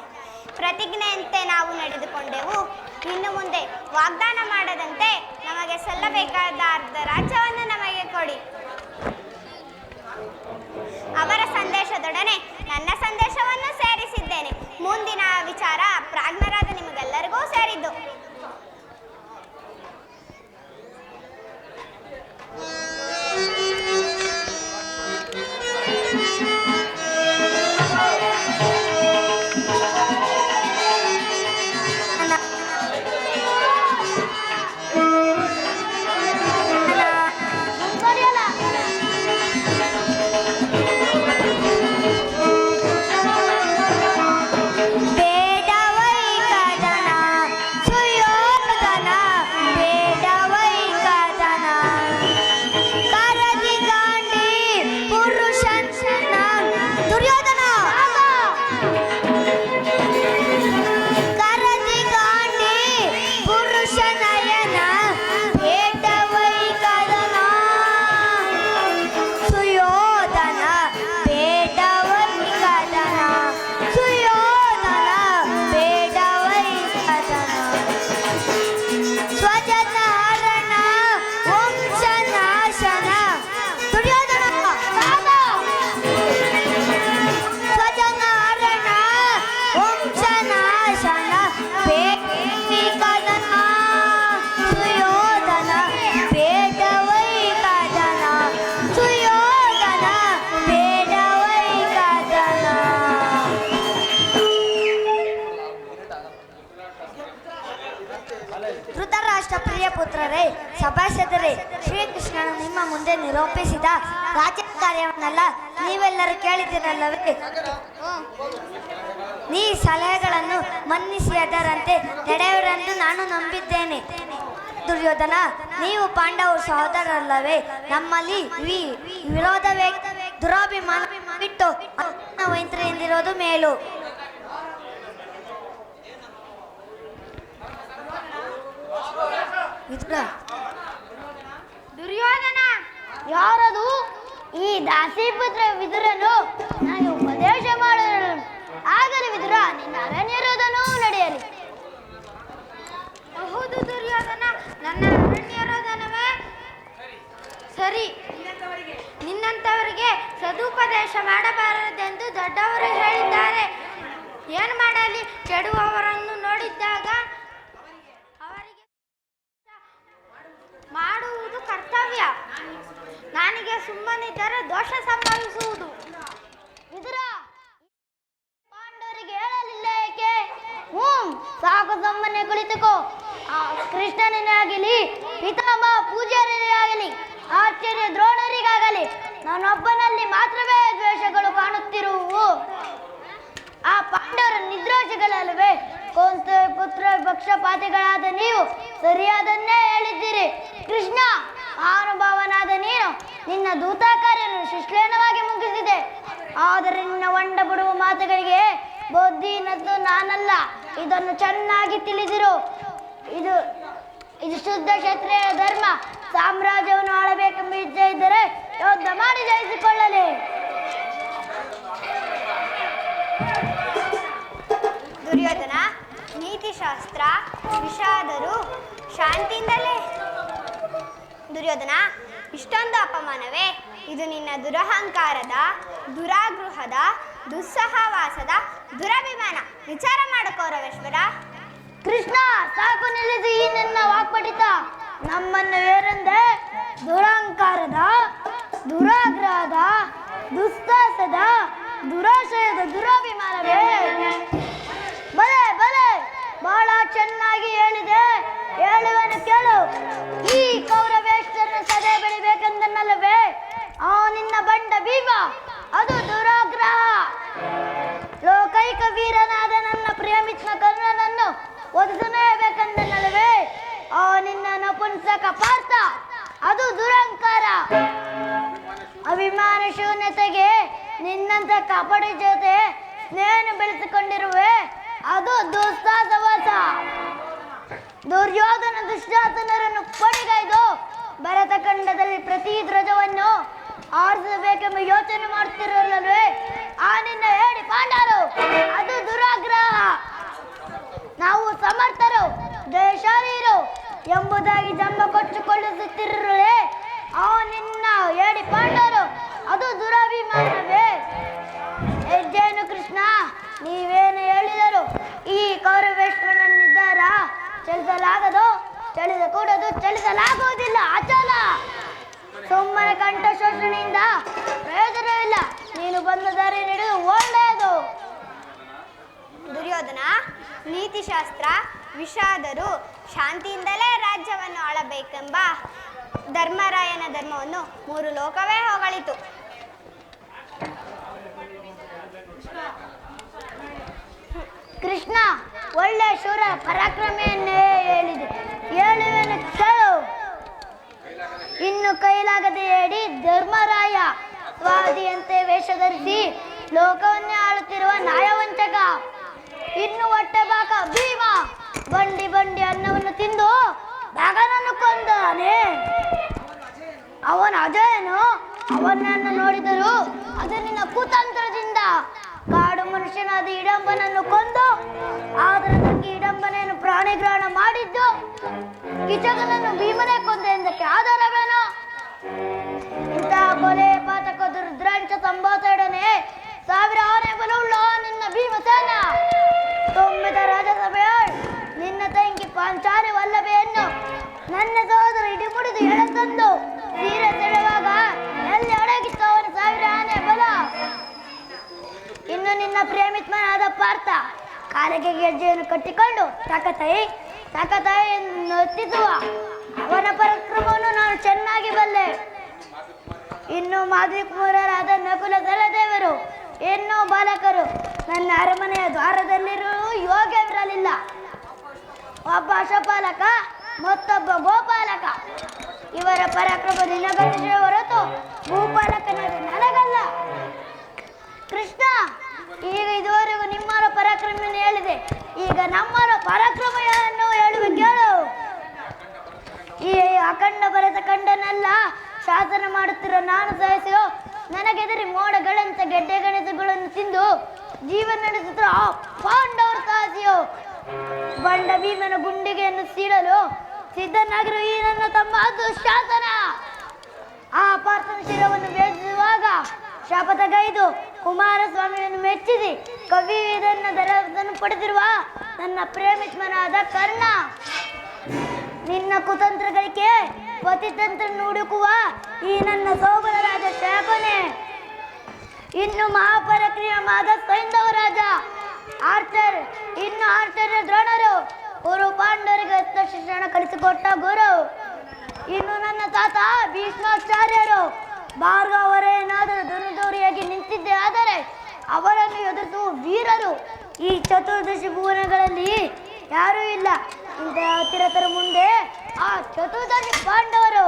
B: ಪ್ರತಿಜ್ಞೆಯಂತೆ ನಾವು ನಡೆದುಕೊಂಡೆವು. ಇನ್ನು ಮುಂದೆ ವಾಗ್ದಾನ ಮಾಡದಂತೆ ನಮಗೆ ಸಲ್ಲಬೇಕಾದ ಅರ್ಧ ರಾಜ್ಯವನ್ನು ನಮಗೆ ಕೊಡಿ. ಅವರ ಸಂದೇಶದೊಡನೆ ನನ್ನ ಸಂದೇಶವನ್ನು ಸೇರಿಸಿದ್ದೇನೆ. ಮುಂದಿನ ವಿಚಾರ ಪ್ರಾಜ್ಞರಾದ ನಿಮಗೆಲ್ಲರಿಗೂ ಸೇರಿದ್ದು.
A: ಬೇಡವ ಧೃತರಾಷ್ಟ್ರ ಪ್ರಿಯ ಪುತ್ರರೇ, ಸಭಾಸದರೇ, ಶ್ರೀಕೃಷ್ಣನು ನಿಮ್ಮ ಮುಂದೆ ನಿರೂಪಿಸಿದ ರಾಜ್ಯ ಕಾರ್ಯವನ್ನೆಲ್ಲ ನೀವೆಲ್ಲರೂ ಕೇಳಿದಿರಲ್ಲವೇ? ಈ ಸಲಹೆಗಳನ್ನು ಮನ್ನಿಸಿ ಅದರಂತೆ ನಡೆಯುವರೆಂದು ನಾನು ನಂಬಿದ್ದೇನೆ. ದುರ್ಯೋಧನ, ನೀವು ಪಾಂಡವ ಸಹೋದರರಲ್ಲವೇ? ನಮ್ಮಲ್ಲಿ ವಿರೋಧವೇ ದುರಾಭಿಮಾನ ಬಿಟ್ಟು ಮೈತ್ರಿ ಎಂದಿರೋದು ಮೇಲು.
B: ದುರ್ಯೋಧನ,
A: ಯಾರದು? ಈ ದಾಸಿಪುತ್ರ ವಿದುರನು ನನಗೆ ಉಪದೇಶ ಮಾಡಿದನು. ಆಗಲಿ ವಿದುರ, ನಿನ್ನ ಅರಣ್ಯರೋಧನೂ ನಡೆಯಲಿ.
B: ಹೌದು ದುರ್ಯೋಧನ, ನನ್ನ ಅರಣ್ಯರೋಧನವೇ ಸರಿ. ನಿನ್ನಂಥವರಿಗೆ ಸದುಪದೇಶ ಮಾಡಬಾರದೆಂದು ದೊಡ್ಡವರು ಹೇಳಿದ್ದಾರೆ. ಏನು ಮಾಡಲಿ? ಕೆಡುವವರನ್ನು ನೋಡಿದ್ದಾಗ ಅವರಿಗೆ ಮಾಡುವುದು ಕರ್ತವ್ಯ. ನನಗೆ ಸುಮ್ಮನಿದ್ದರೆ ದೋಷ ಸಂಭವಿಸುವುದು.
A: ವಿದುರ, ಪಾಂಡವರಿಗೆ ಹೇಳಲಿಲ್ಲ ಏಕೆ? ಸಾಕು, ಸುಮ್ಮನೆ ಕುಳಿತುಕೋ. ಆ ಕೃಷ್ಣನಿಗಾಗಲಿ, ಪಿತಾಮಹ ಪೂಜ್ಯರಿಗಾಗಲಿ, ಆಚಾರ್ಯ ದ್ರೋಣರಿಗಾಗಲಿ ನಾನೊಬ್ಬನಲ್ಲಿ ಮಾತ್ರವೇ ದ್ವೇಷಗಳು ಕಾಣುತ್ತಿರುವು. ಆ ಪಾಂಡವರ ನಿರ್ದೋಷಗಳಲ್ಲವೇ? ಕೊಂತ ಪುತ್ರ ಪಕ್ಷಪಾತಿಗಳಾದ ನೀವು ಸರಿಯಾದನ್ನೇ ಹೇಳಿದ್ದೀರಿ. ಕೃಷ್ಣ, ಮಹಾನುಭಾವನಾದ ನೀನು ನಿನ್ನ ದೂತಾಕಾರ್ಯವನ್ನು ಶಿಶ್ಲೇನವಾಗಿ ಮುಗಿಸಿದೆ. ಆದರೆ ನಿನ್ನ ಹೊಂಡ ಬಿಡುವ ಮಾತುಗಳಿಗೆ ಬುದ್ಧಿನದ್ದು ನಾನಲ್ಲ. ಇದನ್ನು ಚೆನ್ನಾಗಿ ತಿಳಿದಿರು. ಇದು ಶುದ್ಧ ಕ್ಷತ್ರಿಯ ಧರ್ಮ. ಸಾಮ್ರಾಜ್ಯವನ್ನು ಆಳಬೇಕೆಂಬ ಇಚ್ಛೆ ಇದ್ದರೆ ಯುದ್ಧ ಮಾಡಿ ಜಯಿಸಿಕೊಳ್ಳಲಿ.
B: ದುರ್ಯೋಧನ, ನೀತಿಶಾಸ್ತ್ರ ವಿಷಾದರು ಶಾಂತಿಯಿಂದಲೇ. ದುರ್ಯೋಧನ, ಇಷ್ಟೊಂದು ಅಪಮಾನವೇ? ಇದು ನಿನ್ನ ದುರಹಂಕಾರದ, ದುರಾಗೃಹದ, ದುಸ್ಸಹವಾಸದ ದುರಭಿಮಾನ. ವಿಚಾರ ಮಾಡು ಕೌರವೇಶ್ವರ.
A: ಕೃಷ್ಣ, ಸಾಕು, ನಿಲ್ಲಿಸಿ ಈ ನಿನ್ನ ವಾಕ್ಪಟಿತ. ನಮ್ಮನ್ನು ಬೇರೆಂದೇ ದುರಹಂಕಾರದ, ದುರಾಗ್ರಹದ, ದುಸ್ಸಾಹಸದ, ದುರಾಶಯದ ದುರಾಭಿಮಾನವೇ? ಬಲೆ ಬಲೆ, ಬಹಳ ಚೆನ್ನಾಗಿ ಹೇಳಿದೆ. ಹೇಳುವೆನು ಕೇಳು. ಈ ಕೌರವೇಶ್ವರನ ಸದೆ ಬೆಳಿಬೇಕೆಂದನ್ನಲ್ಲವೇ? ಆ ನಿನ್ನ ಬಂಡ ಭೀಮ, ಅದು ದುರಾಗ್ರಹ. ಲೋಕೈಕ ವೀರನಾದ ನನ್ನ ಪ್ರಿಯಮಿತ್ರ ಕರ್ಣನನ್ನು ಒದಿಸಲೇಬೇಕೆಂದನ್ನಲ್ಲವೇ? ಆ ನಿನ್ನ ನಪುಂಸಕ ಪಾರ್ಥ, ಅದು ದುರಹಂಕಾರ. ಅಭಿಮಾನ ಶೂನ್ಯತೆಗೆ ನಿನ್ನಂತ ಕಪಟಿ ಜೊತೆ ಸ್ನೇಹ ಬೆಳೆಸಿಕೊಂಡಿರುವೆ, ಅದು ದುಸ್ಸಾಹಸವಾಸ. ದುರ್ಯೋಧನ ದುಶ್ಯಾಸನರನ್ನು ಕೊಡಿಗೈದು ಭರತಖಂಡದಲ್ಲಿ ಪ್ರತಿ ಧ್ವಜವನ್ನು ಆರಿಸಬೇಕೆಂಬ ಯೋಚನೆ ಮಾಡುತ್ತಿರಲ್ಲವೇ? ಆ ನಿನ್ನ ಹೇಳಿ ಪಾಂಡವರು, ಅದು ದುರಾಗ್ರಹ. ನಾವು ಸಮರ್ಥರು, ಜಯಶಾಲಿರು ಎಂಬುದಾಗಿ ಜಂಬ ಕೊಚ್ಚಿಕೊಳ್ಳುತ್ತಿರುವೆ. ಆ ನಿನ್ನ ಹೇಳಿ ಪಾಂಡವರು, ಅದು ದುರಾಭಿಮಾನವೇ? ಹೆಜ್ಜೇನು ಕೃಷ್ಣ, ನೀವೇನು ಹೇಳಿದರು ಈ ಕೌರವೇಶ್ವರನ ನಿರ್ಧಾರ ಚಲಿಸಲಾಗದು, ಚಲಿಸಕೂಡದು, ಚಲಿಸಲಾಗುವುದಿಲ್ಲ. ಅಚಲ. ಸುಮ್ಮನೆ ಕಂಠ ಶೋಷಣೆಯಿಂದ ಪ್ರಯೋಜನವಿಲ್ಲ. ನೀನು ಬಂದ ದಾರಿ ನಡೆದು ಒಳ್ಳೆಯದು.
B: ದುರ್ಯೋಧನ, ನೀತಿಶಾಸ್ತ್ರ ವಿಷಾದರು ಶಾಂತಿಯಿಂದಲೇ ರಾಜ್ಯವನ್ನು ಆಳಬೇಕೆಂಬ ಧರ್ಮರಾಯನ ಧರ್ಮವನ್ನು 3 ಲೋಕವೇ ಹೊಗಳಿತು.
A: ಕೃಷ್ಣ, ಒಳ್ಳೆ ಶೂರ ಪರಾಕ್ರಮೆಯನ್ನೇ ಹೇಳಿದೆ. ಹೇಳುವೆನು ಕೇಳು. ಇನ್ನು ಕೈಲಾಗದೆ ಹೇಳಿ ಧರ್ಮರಾಯ ಸ್ವಾದಿಯಂತೆ ವೇಷ ಧರಿಸಿ ಲೋಕವನ್ನೇ ಆಳುತ್ತಿರುವ ನ್ಯಾಯವಂಚಕ. ಇನ್ನು ಹೊಟ್ಟೆ ಬಾಕ ಭೀಮ ಬಂಡಿ ಬಂಡಿ ಅನ್ನವನ್ನು ತಿಂದು ಮಗನನ್ನು ಕೊಂದಾನೆ. ಅವನ ಅಜಯನು ಅವನನ್ನು ನೋಡಿದರು. ಅದು ನಿನ್ನ ಕುತಂತ್ರದಿಂದ. ಕಾಡು ಮನುಷ್ಯನಾದ ಇಡಂಬನನ್ನು ಕೊಂದು ಆದರೆ ನನಗೆ ಇಡಂಬನೆಯನ್ನು ಪ್ರಾಣಿಗ್ರಹಣ ಮಾಡಿದ್ದು ಕಿಚಕನನ್ನು ಭೀಮನೇ ಕೊಂದ ಎಂದಕ್ಕೆ ಆಧಾರವೇನು? ಇಂತಹ ಕೊಲೆ ಪಾತಕ ದುರ್ದ್ರಾಂಶ ಸಂಭಾಷಣೆ 1000 ಆನೆ ಬಲವುಳ್ಳ ನಿನ್ನ ಭೀಮಸೇನ ತುಂಬಿದ ರಾಜಸಭೆಯ ನಿನ್ನ ತಂಗಿ ಪಾಂಚಾಲಿ ವಲ್ಲಭೆಯನ್ನು ನನ್ನ ಸಹೋದರ ಇಡಿಮುಡಿದು ಎಳೆತಂದು ತೀರ ಸೆಳೆವಾಗ ಎಲ್ಲಿ ಅಡಗಿತ್ತು ಅವನ 1000 ಆನೆ ಬಲ. ಇನ್ನು ನಿನ್ನ ಪ್ರೇಮಿತ್ಮನಾದ ಪಾರ್ಥ ಕಾಲಿಗೆ ಗೆಜ್ಜೆಯನ್ನು ಕಟ್ಟಿಕೊಂಡು ತಾಕತೈ ತಾಕತೈ ಎನ್ನುತ್ತಿದ್ದುವ ಅವನ ಪರಾಕ್ರಮವನ್ನು ನಾನು ಚೆನ್ನಾಗಿ ಬಲ್ಲೆ. ಇನ್ನು ಮಾದರಿ ಕುಮಾರರಾದ ನಕುಲ ಸಲದೇವರು ಎನ್ನೋ ಬಾಲಕರು ನನ್ನ ಅರಮನೆಯ ದ್ವಾರದಲ್ಲಿರುವ ಯೋಗ್ಯವಿರಲಿಲ್ಲ. ಒಬ್ಬ ಅಶಪಾಲಕ ಮತ್ತೊಬ್ಬ ಗೋಪಾಲಕ. ಇವರ ಪರಾಕ್ರಮ ನಿನಗಷ್ಟೇ ಹೊರತು ಭೂಪಾಲಕನಾದ ನನಗಲ್ಲ. ಕೃಷ್ಣ, ಈಗ ಇದುವರೆಗೂ ನಿಮ್ಮರ ಪರಾಕ್ರಮವನ್ನು ಹೇಳಿದೆ, ಈಗ ನಮ್ಮರ ಪರಾಕ್ರಮವನ್ನು ಹೇಳುವ ಕೇಳು. ಈ ಅಖಂಡ ಭರತ ಖಂಡನೆಲ್ಲ ಶಾಸನ ಮಾಡುತ್ತಿರೋ ನಾನು ಸಹಿಸೋ ನನಗೆದರಿ ಮೋಡಗಳಂತ ಗೆಡ್ಡೆ ಗಣಸುಗಳನ್ನು ತಿಂದು ಜೀವನ ನಡೆಸುತ್ತಿರೋ ಆ ಪಾಂಡವರ ಸಾಹಸಿಯೋ ಬಂಡ ಭೀಮನ ಗುಂಡಿಗೆಯನ್ನು ಸೀಳಲು ಸಿದ್ಧನಾಗಿರೋ ಈ ನನ್ನ ತಮ್ಮ ದುಶ್ಯಾಸನ. ಆ ಪಾರ್ಥನ ಶಿರವನ್ನು ಬೇಯಿಸುವಾಗ ಶಾಪದಗೈದು ಕುಮಾರಸ್ವಾಮಿಯನ್ನು ಮೆಚ್ಚಿಸಿ ಕವಿ ಇದನ್ನು ದರವನ್ನು ಪಡೆದಿರುವ ನನ್ನ ಪ್ರೇಮಿತ್ಮನಾದ ಕರ್ಣ, ನಿನ್ನ ಕುತಂತ್ರಗಳಿಗೆ ಪತಿತಂತ್ರ ಹುಡುಕುವ ಈ ನನ್ನ ಸೋಬರ ರಾಜ ಶಾಪನೆ, ಇನ್ನು ಮಹಾಪರಾಕ್ರಮವಾದ ಸೈಂಧವ ರಾಜ ಆರ್ಚರ್, ಇನ್ನು ಆರ್ಚರ್ಯ ದ್ರೋಣರು, ಗುರು ಪಾಂಡವರಿಗೆ ಅಸ್ತ್ರ ಶಿಕ್ಷಣ ಕಲಿಸಿಕೊಟ್ಟ ಗುರು, ಇನ್ನು ನನ್ನ ತಾತ ಭೀಷ್ಮಾಚಾರ್ಯರು. ಭಾರ್ಗವ ಅವರೇನಾದರೂ ದುರ್ದೂರಿಯಾಗಿ ನಿಂತಿದ್ದೆ ಆದರೆ ಅವರನ್ನು ಎದುರಿಸುವ ವೀರರು ಈ ಚತುರ್ದಶಿ ಭುವನಗಳಲ್ಲಿ ಯಾರೂ ಇಲ್ಲ. ಇಂತಹ ಹತ್ತಿರತರ ಮುಂದೆ ಆ ಚತುರ್ದಶಿ ಪಾಂಡವರು.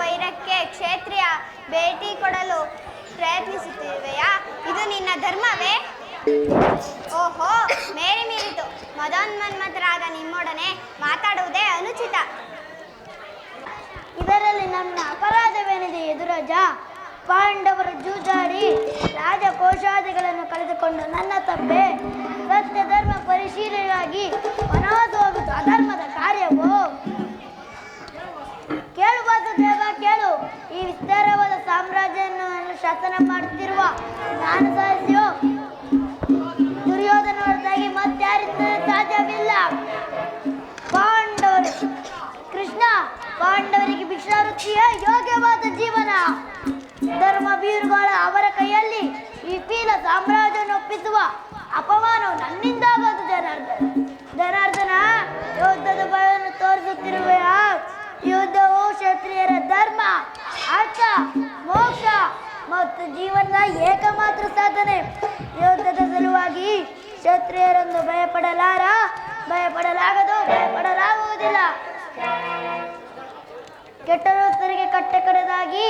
B: ವೈರಕ್ಕೆ ಕ್ಷೇತ್ರೀಯ ಭೇಟಿ ಕೊಡಲು ಪ್ರಯತ್ನಿಸುತ್ತಿರುವೆಯಾ? ಇದು ನಿನ್ನ ಧರ್ಮವೇ? ಓಹೋ, ಮೇರಿ ಮೀರಿತು. ಮದೋನ್ಮನ್ಮಥರಾದ ನಿಮ್ಮೊಡನೆ ಮಾತಾಡುವುದೇ ಅನುಚಿತ.
A: ಇದರಲ್ಲಿ ನನ್ನ ಅಪರಾಧವೇನಿದೆ ಎದುರಾಜ? ಪಾಂಡವರು ಜೂಜಾಡಿ ರಾಜಕೋಶಾದಿಗಳನ್ನು ಕಳೆದುಕೊಂಡು ನನ್ನ ತಪ್ಪೆ. ಸತ್ಯ ಧರ್ಮ ಪರಿಶೀಲನೆಯಾಗಿ ವನವಾಸವಾಗುವುದು ಅಧರ್ಮದ ಕಾರ್ಯವೋ? ಕೇಳು ವಾಸುದೇವ, ಕೇಳು. ಈ ವಿಸ್ತಾರವಾದ ಸಾಮ್ರಾಜ್ಯವನ್ನು ಶಾಸನ ಮಾಡುತ್ತಿರುವ ನಾನು ಸಾಧಿಸಿಯೋ ದುರ್ಯೋಧನ ಹೊರತಾಗಿ ಮತ್ತಾರಿಂದಲೂ ಸಾಧ್ಯವಿಲ್ಲ. ಪಾಂಡವರು ಕೃಷ್ಣ, ಪಾಂಡವರಿಗೆ ಭಿಕ್ಷಾವೃತ್ತಿಯ ಯೋಗ್ಯವಾದ ಜೀವನ. ಧರ್ಮ ಬೀರುಗಳ ಅವರ ಕೈಯಲ್ಲಿ ಈ ಪೀಲ ಸಾಮ್ರಾಜ್ಯವನ್ನು ಒಪ್ಪಿಸುವ ಅಪಮಾನವು ನನ್ನಿಂದಾಗೋದು. ಜನಾರ್ದನ, ಯುದ್ಧದ ಭಯವನ್ನು ತೋರಿಸುತ್ತಿರುವೆಯಾ? ಯುದ್ಧವು ಕ್ಷತ್ರಿಯರ ಧರ್ಮ, ಅರ್ಥ, ಮೋಕ್ಷ ಮತ್ತು ಜೀವನದ ಏಕಮಾತ್ರ ಸಾಧನೆ. ಯುದ್ಧದ ಸಲುವಾಗಿ ಕ್ಷತ್ರಿಯರನ್ನು ಭಯಪಡಲಾಗದು, ಭಯಪಡಲಾಗುವುದಿಲ್ಲ. ಕೆಟ್ಟವರಿಗೆ ಕಟ್ಟೆ ಕಡೆದಾಗಿ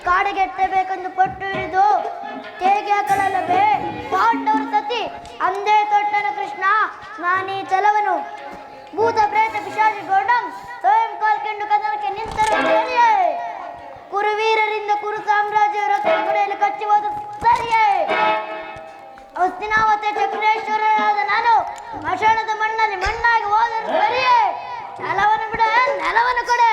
A: ಕಾಡಿಗೆಟ್ಟಬೇಕೆಂದು ಪಟ್ಟು ಹಿಡಿದು ಹೇಗೆ ಹಾಕಲಲ್ಲವೇ? ಪಾಂಡವರ ಸತಿ ಅಂದೇ ತೊಟ್ಟನು ಕೃಷ್ಣ. ನಾನೀ ಛಲವನು ಭೂತ ಪ್ರೇತ ಪಿಶಾಚಿ ಗೋಡಂ ಸ್ವಯಂ ಕಾಲ್ಕೆಂಡು ಕದನಕ್ಕೆ ನಿಂತರು ಸರಿಯೇ? ಕುರುವೀರರಿಂದ ಕುರು ಸಾಮ್ರಾಜ್ಯ ರಕ್ತ ಪಡೆಯಲು ಕಚ್ಚಿ ಹೋದ ಸರಿಯೇ? ಹಸ್ತಿನಾವತಿ ಚಕ್ರೇಶ್ವರರಾದ ನಾನು ಮಶಾಣದ ಮಣ್ಣಲ್ಲಿ ಮಣ್ಣಾಗಿ ಹೋದರು ಸರಿಯೇ? ನೆಲವನ್ನು ಬಿಡ, ನೆಲವನ್ನು ಕೊಡೆ.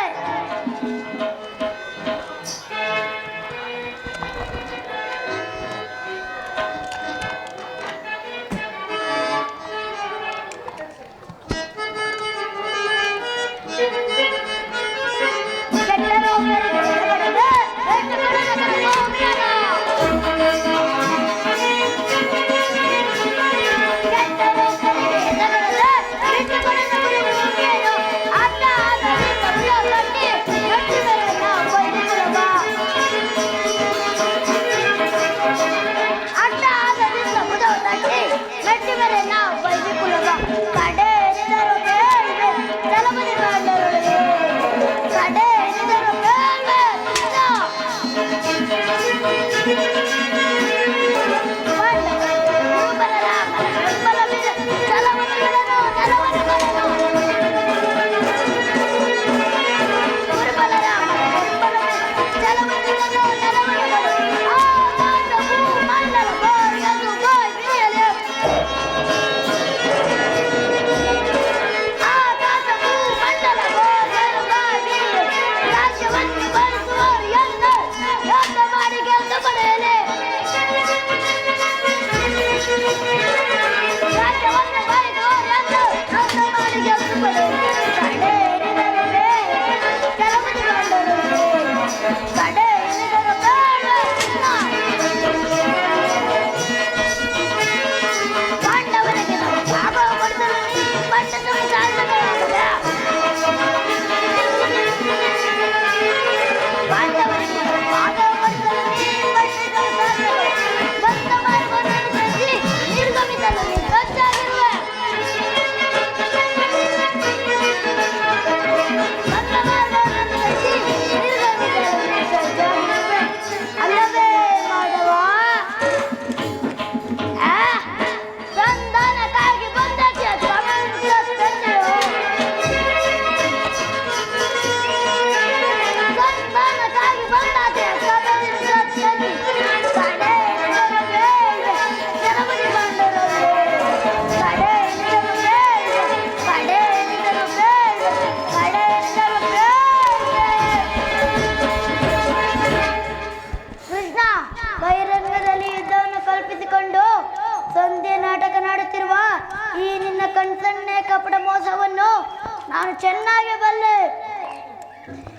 A: ನಾನು ಚೆನ್ನಾಗಿ ಬಲ್ಲೆ.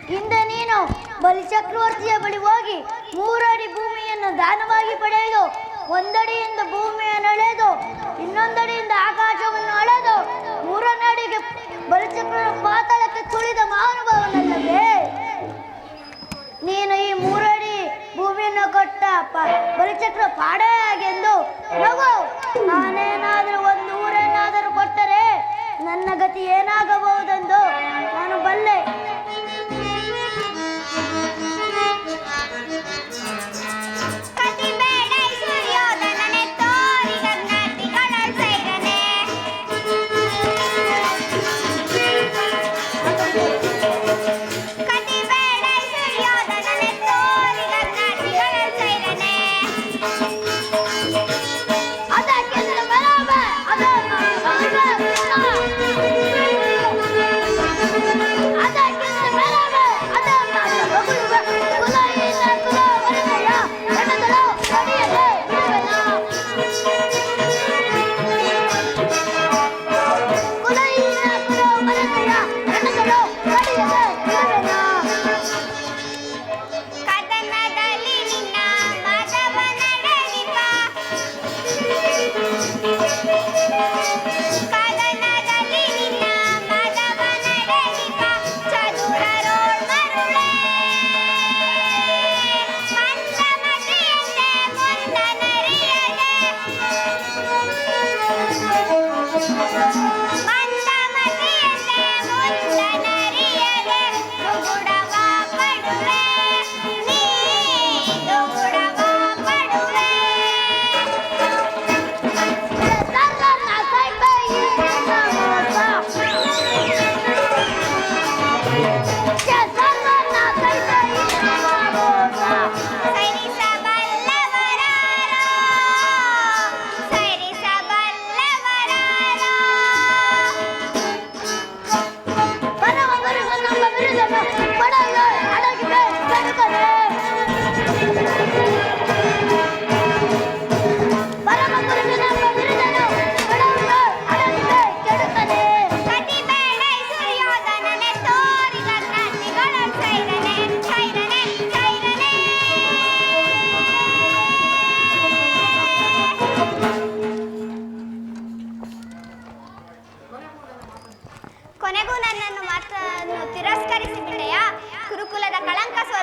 A: ಹಿಂದೆ ನೀನು ಬಲಿಚಕ್ರವರ್ತಿಯ ಬಳಿ ಹೋಗಿ 3 ಅಡಿ ಭೂಮಿಯನ್ನು ದಾನವಾಗಿ ಪಡೆದು, 1 ಅಡಿಯಿಂದ ಭೂಮಿಯನ್ನು ಅಳೆದು, ಇನ್ನೊಂದು ಅಡಿಯಿಂದ ಆಕಾಶವನ್ನು ಅಳೆದು, 3ನೇ ಅಡಿಗೆ ಬಲಿಚಕ್ರ ಪಾತಾಳಕ್ಕೆ ತುಳಿದ ಮಹಾನುಭಾವನಲ್ಲವೇ? ನೀನು ಈ 3 ಅಡಿ ಭೂಮಿಯನ್ನು ಕೊಟ್ಟ ಬಲಿಚಕ್ರ ಪಾಡೆಯಾಗೆಂದು ನಗು. ನಾನೇನಾದರೂ 1 ಊರನ್ನಾದರೂ ಕೊಟ್ಟರೆ ನನ್ನ ಗತಿ ಏನಾಗಬಹುದೆಂದು ನಾನು ಬಲ್ಲೆ.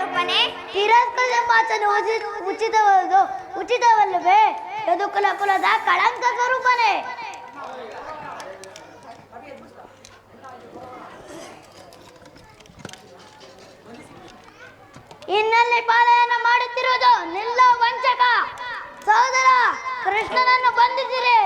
B: ಸ್ವರೂಪನೇ.
A: ತಿರಸ್ಕೃತ ಮಾತನ್ನು ಉಚಿತವಲ್ಲವೇ? ಯದುಕುಲ ಕುಲದ ಕಳಂಕ ಸ್ವರೂಪನೇ. ಇನ್ನಲ್ಲಿ ಪಾಲಯನ ಮಾಡುತ್ತಿರುವುದು ನಿಲ್ಲ ವಂಚಕ. ಸಹೋದರ ಕೃಷ್ಣನನ್ನು ಬಂಧಿಸಿರಿ.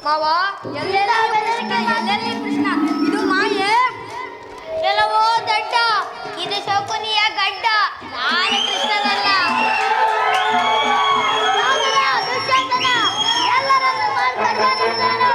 C: ಮಾವ ಎಲ್ಲೆಲ್ಲಿ ಕೃಷ್ಣ, ಇದು ಮಾಯೆ. ಕೆಲವೋ ದಡ್ಡ, ಇದು ಶಕುನಿಯ ಗಡ್ಡ, ನಾನೇ ಕೃಷ್ಣನಲ್ಲ.
A: ದುಶ್ಯಂತನ ಎಲ್ಲರನ್ನು ಮಾರ್ಪಡಿಸಿದನು.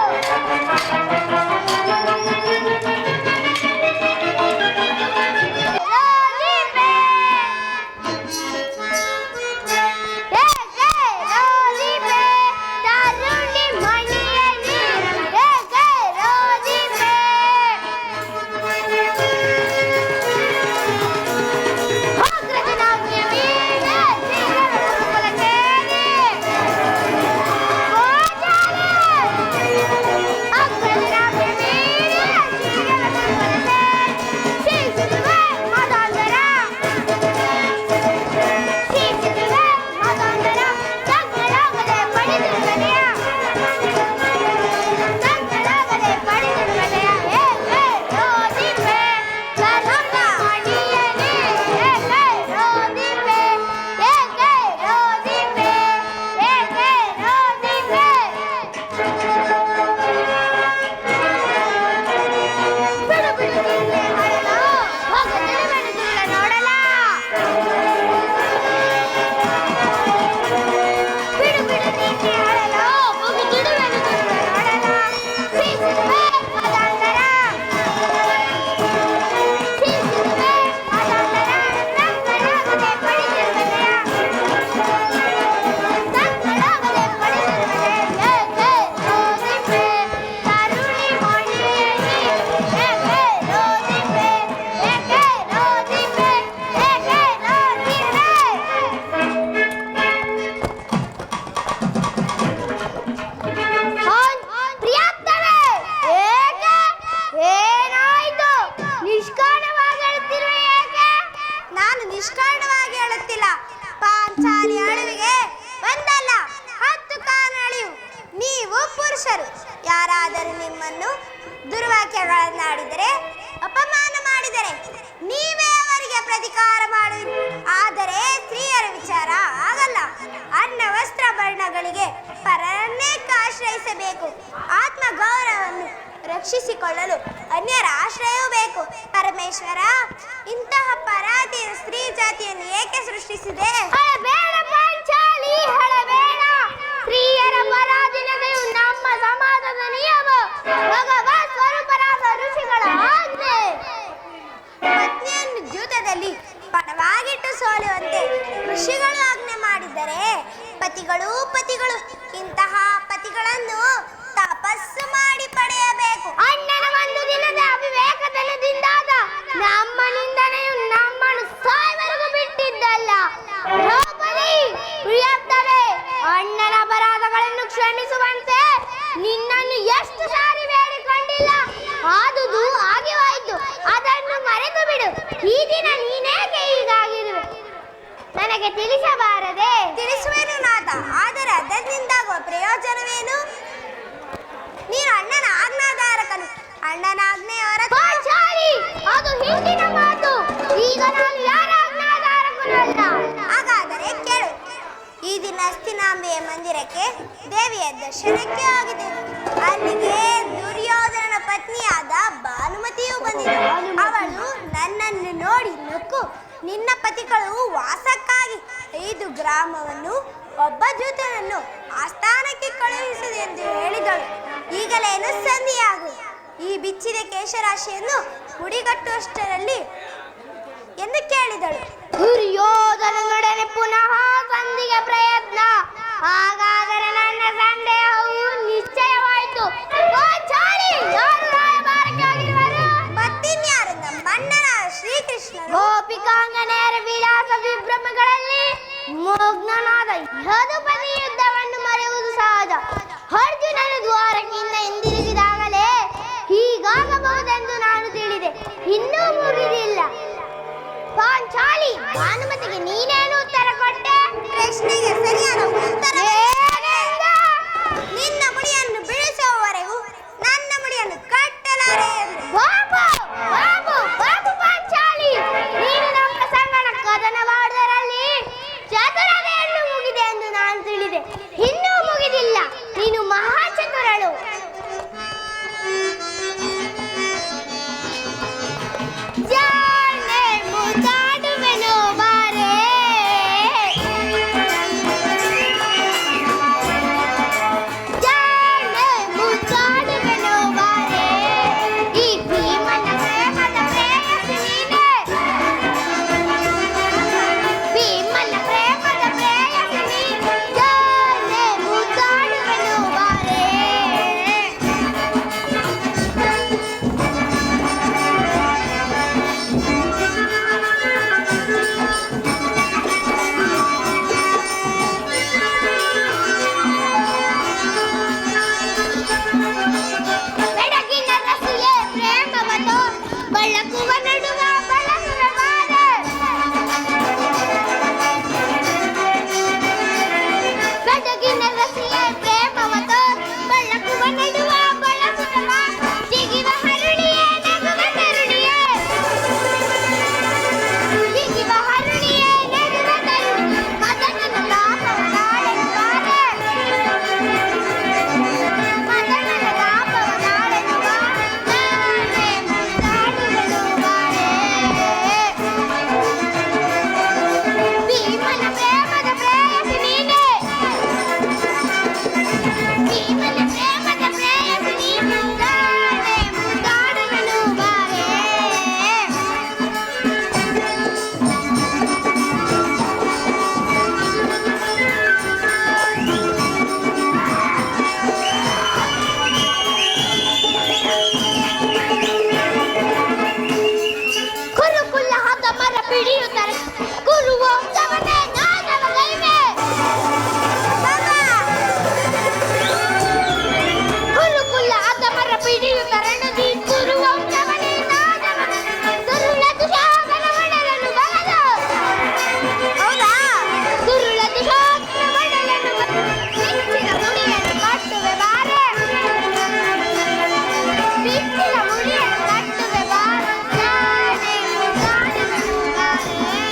B: ನಿಷ್ಕಾರಣವಾಗಿ ಹೇಳುತ್ತಿಲ್ಲ. ಪಾಂಚಾಲಿ ಅಳುವಿಗೆ ಒಂದಲ್ಲ 10 ಕಾರಣಗಳಿವು. ನೀವು ಪುರುಷರು ಯಾರಾದರೂ ನಿಮ್ಮನ್ನು ದುರ್ವಾಕ್ಯಗಳನ್ನಾಡಿದರೆ, ಅಪಮಾನ ಮಾಡಿದರೆ ನೀವೇ ಅವರಿಗೆ ಪ್ರತಿಕಾರ ಮಾಡುವಿರಿ. ಆದರೆ ಸ್ತ್ರೀಯರ ವಿಚಾರ ಆಗಲ್ಲ. ಅನ್ನ ವಸ್ತ್ರ ವರ್ಣಗಳಿಗೆ ಪರನ್ನೇ ಆಶ್ರಯಿಸಬೇಕು. ಆತ್ಮ ಗೌರವವನ್ನು ರಕ್ಷಿಸಿಕೊಳ್ಳಲು ಅನ್ಯರ ಆಶ್ರಯವೂ ಬೇಕು. ಪರಮೇಶ್ವರ ಇಂತಹ ಪರಾಧೀನ ಸ್ತ್ರೀ ಜಾತಿಯನ್ನು ಏಕೆ ಸೃಷ್ಟಿಸಿದೆ?
A: ಹಳಬೇಡ ಪಾಂಚಾಲಿ, ಹಳಬೇಡ. ಸ್ತ್ರೀಯರ ಪರಾಧೀನತೆಯು ನಮ್ಮ ಸಮಾಜದ ನಿಯಮ, ಭಗವತ್ ಸ್ವರೂಪರಾದ ಋಷಿಗಳ ಆಜ್ಞೆ.
B: ಪತ್ನಿಯನ್ನು ಜೂತದಲ್ಲಿ ಪಣವಾಗಿಟ್ಟು ಸೋಲುವಂತೆ ಋಷಿಗಳು ಆಜ್ಞೆ ಮಾಡಿದರೆ ಪತಿಗಳು ಇಂತಹ ಪತಿಗಳನ್ನು ತಪಸ್ಸು ಮಾಡಿ ಪಡೆಯಬೇಕು.
A: ಅಣ್ಣನ ಒಂದು ದಿನದ ಅವಿವೇಕತನದಿಂದಾದ ನಮ್ಮ ನಿಂದನೆಯು ನಮ್ಮನ್ನು ಸಾಯುವರೆಗೂ ಬಿಟ್ಟಿದ್ದಲ್ಲ. ದ್ರೌಪದಿ, ಪ್ರಿಯತ್ತವೇ, ಅಣ್ಣನ ಅಪರಾಧಗಳನ್ನು ಕ್ಷಮಿಸುವಂತೆ ನಿನ್ನನ್ನು ಎಷ್ಟು ಸಾರಿ ಬೇಡಿಕೊಂಡಿಲ್ಲ. ಆದುದು ಆಗಿವಾಯಿತು, ಅದನ್ನು ಮರೆತು ಬಿಡು. ಈ ದಿನ ನೀನೇಕೆ ಹೀಗಾಗಿರುವೆ ನನಗೆ ತಿಳಿಸಬಾರದೆ?
B: ತಿಳಿಸುವೆನು ನಾಥ, ಆದರೆ ಅದರಿಂದಾಗುವ ಪ್ರಯೋಜನವೇನು? ನೀನು ಅಣ್ಣನ ಆಜ್ಞಾಧಾರಕನು. ಅಣ್ಣನ ಆಜ್ಞೆಯ ಹೊರತು
A: ಅದು ಹಿಂದಿನ ಮಾತು. ಈಗ ನಾನು ಯಾರ ಆಜ್ಞಾಧಾರಕನೂ ಅಲ್ಲ.
B: ಹಾಗಾದರೆ ಕೇಳು. ಈ ದಿನ ಹಸ್ತಿನಾಂಬೆಯ ಮಂದಿರಕ್ಕೆ ದೇವಿಯ ದರ್ಶನಕ್ಕೆ ಹೋಗಿದ್ದೇನೆ. ಅಲ್ಲಿಗೆ ದುರ್ಯೋಧನನ ಪತ್ನಿಯಾದ ಭಾನುಮತಿಯು ಬಂದಿದ್ದಳು. ಅವಳು ನನ್ನನ್ನು ನೋಡಿ ನಕ್ಕು, ನಿನ್ನ ಪತಿಗಳು ವಾಸಕ್ಕಾಗಿ 5 ಗ್ರಾಮವನ್ನು ಒಬ್ಬ ಜೂತನನ್ನು ಆಸ್ಥಾನಕ್ಕೆ ಕಳುಹಿಸಿದೆ ಎಂದು ಹೇಳಿದಳು. ಈಗಲೇನು ಸಂಧಿಯಾಗು, ಈ ಬಿಚ್ಚಿದ ಕೇಶರಾಶಿಯನ್ನು ಮುಡಿಗಟ್ಟುವಷ್ಟರಲ್ಲಿ ಎಂದು ಕೇಳಿದಳು.
A: ದುರ್ಯೋಧನನೊಡನೆ ಪುನಃ ಸಂಧಿಗೆ ಪ್ರಯತ್ನ. ಹಾಗಾದರೆ ನನ್ನ ಸಂದೇಹವು ನಿಶ್ಚಯವಾಯಿತು. ಯಾರು ರಾಯಭಾರಕ್ಕಾಗಿರುವರು?
B: ಮತ್ತಿನ್ಯಾರು ನಮ್ಮಣ್ಣನ ಶ್ರೀಕೃಷ್ಣನು.
A: ಗೋಪಿಕಾಂಗನೆಯರ ವಿಲಾಸ ವಿಭ್ರಮಗಳಲ್ಲಿ ಮಗ್ನನಾದ ಯದುಪತಿ ಯುದ್ಧವನ್ನು ಮರೆಯುವುದು ಸಹಜ. ಅರ್ಜುನನು ದ್ವಾರಕೆಯಿಂದ ಹಿಂದಿರುಗಿದಾಗಲೇ ಹೀಗಾಗಬಹುದೆಂದು ನಾನು ತಿಳಿದೆ. ಇನ್ನೂ ಮುಗಿದಿಲ್ಲ. ಪಾಂಚಾಲಿ, ಭಾನುಮತಿಗೆ ನೀನೇನು ಉತ್ತರ ಕೊಟ್ಟೆ?
B: ಪ್ರಶ್ನೆಗೆ ಸರಿಯಾದ ಉತ್ತರ ನಿನ್ನ ಮುಡಿಯನ್ನು ಬೀಳಿಸುವವರೆಗೂ ನನ್ನ ಮುಡಿಯನ್ನು ಕಟ್ಟಲಾರೆ ಎಂದು.
A: ಬಾಬು ಬಾಬು ಬಾಬು ಪಾಂಚಾಲಿ, ನೀನು ನಮ್ಮ ಸಂಗಡ ಕದನವಾಡುವುದರಲ್ಲಿ ಚತುರತೆಯನ್ನು ಮುಗಿದೆ ಎಂದು ನಾನು ತಿಳಿದೆ. ಇನ್ನೂ ಮುಗಿದಿಲ್ಲ. ನೀನು ಮಹಾ ಚತುರಳು. ಜಾಣೆ ಮುದ್ದಾಡುವೆನು ಬಾರೆ, ಜಾಣೆ ಮುದ್ದಾಡುವೆನು ಬಾರೆ, ಈ ಭೀಮನ ಪ್ರೇಮದ ಪ್ರೇಯಸಿ ನೀನೆ, ಭೀಮನ ಪ್ರೇಮದ ಪ್ರೇಯಸಿ ನೀನೆ, ಜಾಣೆ ಮುದ್ದಾಡುವೆನು ಬಾರೆ. ಬೆಳಗಿನ ರಸಿಯೇ ಪ್ರೇಮವತೋ ಬೆಳಕುವ ನಡುವ ಬಳಸುವ ಬಾರೆ, ಬೆಳಗಿನ ರಸಿಯೇ ಪ್ರೇಮವತೋ ಬೆಳಕುವ ನಡುವ ಬಳಸುವ ಬಾರೆ, ಜಿಗಿವ ಹರುಣಿಯೇ ನಗುವ ತರುಣಿಯೇ, ಜಿಗಿವ ಹರುಣಿಯೇ ನಗುವ ತರುಣಿ, ಮದನನ ತಾಪವ ನಾಳೆನು ಬಾರೆ, ಮದನನ ತಾಪವ ನಾಳೆನು ಬಾರೆ, ಜಾಣೆ ಮುದ್ದಾಡುವೆನು ಬಾರೆ, ಭೀಮನ ಪ್ರೇಮದ ಪ್ರೇಯಸಿ ನೀನೆ, ಭೀಮನ ಪ್ರೇಮದ ಪ್ರೇಯಸಿ ನೀನೆ, ಜಾಣೆ ಮುದ್ದಾಡುವೆನು ಬಾರೆ. ಕುರುಕುಲ ಹದ ಮರ ಪಿಡಿಯುತ್ತಾರೆ, ಕುರುವಂಶವನ್ನೇ ನಾಶವಗೈವೆ. ಕುರುಕುಲ ಹದ ಮರ ಪಿಡಿಯುತ್ತಾರೆ, ನದಿ ಕುರುವಂಶವನ್ನೇ ನಾಶವಗೈವೆ. ದುರುಳ ದುಶಾಸನ ಒಡಲನ್ನು ಬಗದು. ಹೌದಾ? ದುರುಳ ದುಶಾಸನ ಒಡಲನ್ನು ಬಗದು. ಬಿಚ್ಚಿದ ಮುಡಿಯನ್ನು ಕಟ್ಟುವೆ ಬಾರೆ, ಬಿಚ್ಚಿದ ಮುಡಿಯನ್ನು ಕಟ್ಟುವೆ ಬಾರೆ, ಜಾಣೆ ಮುದ್ದಾಡುವೆನು ಬಾರೆ.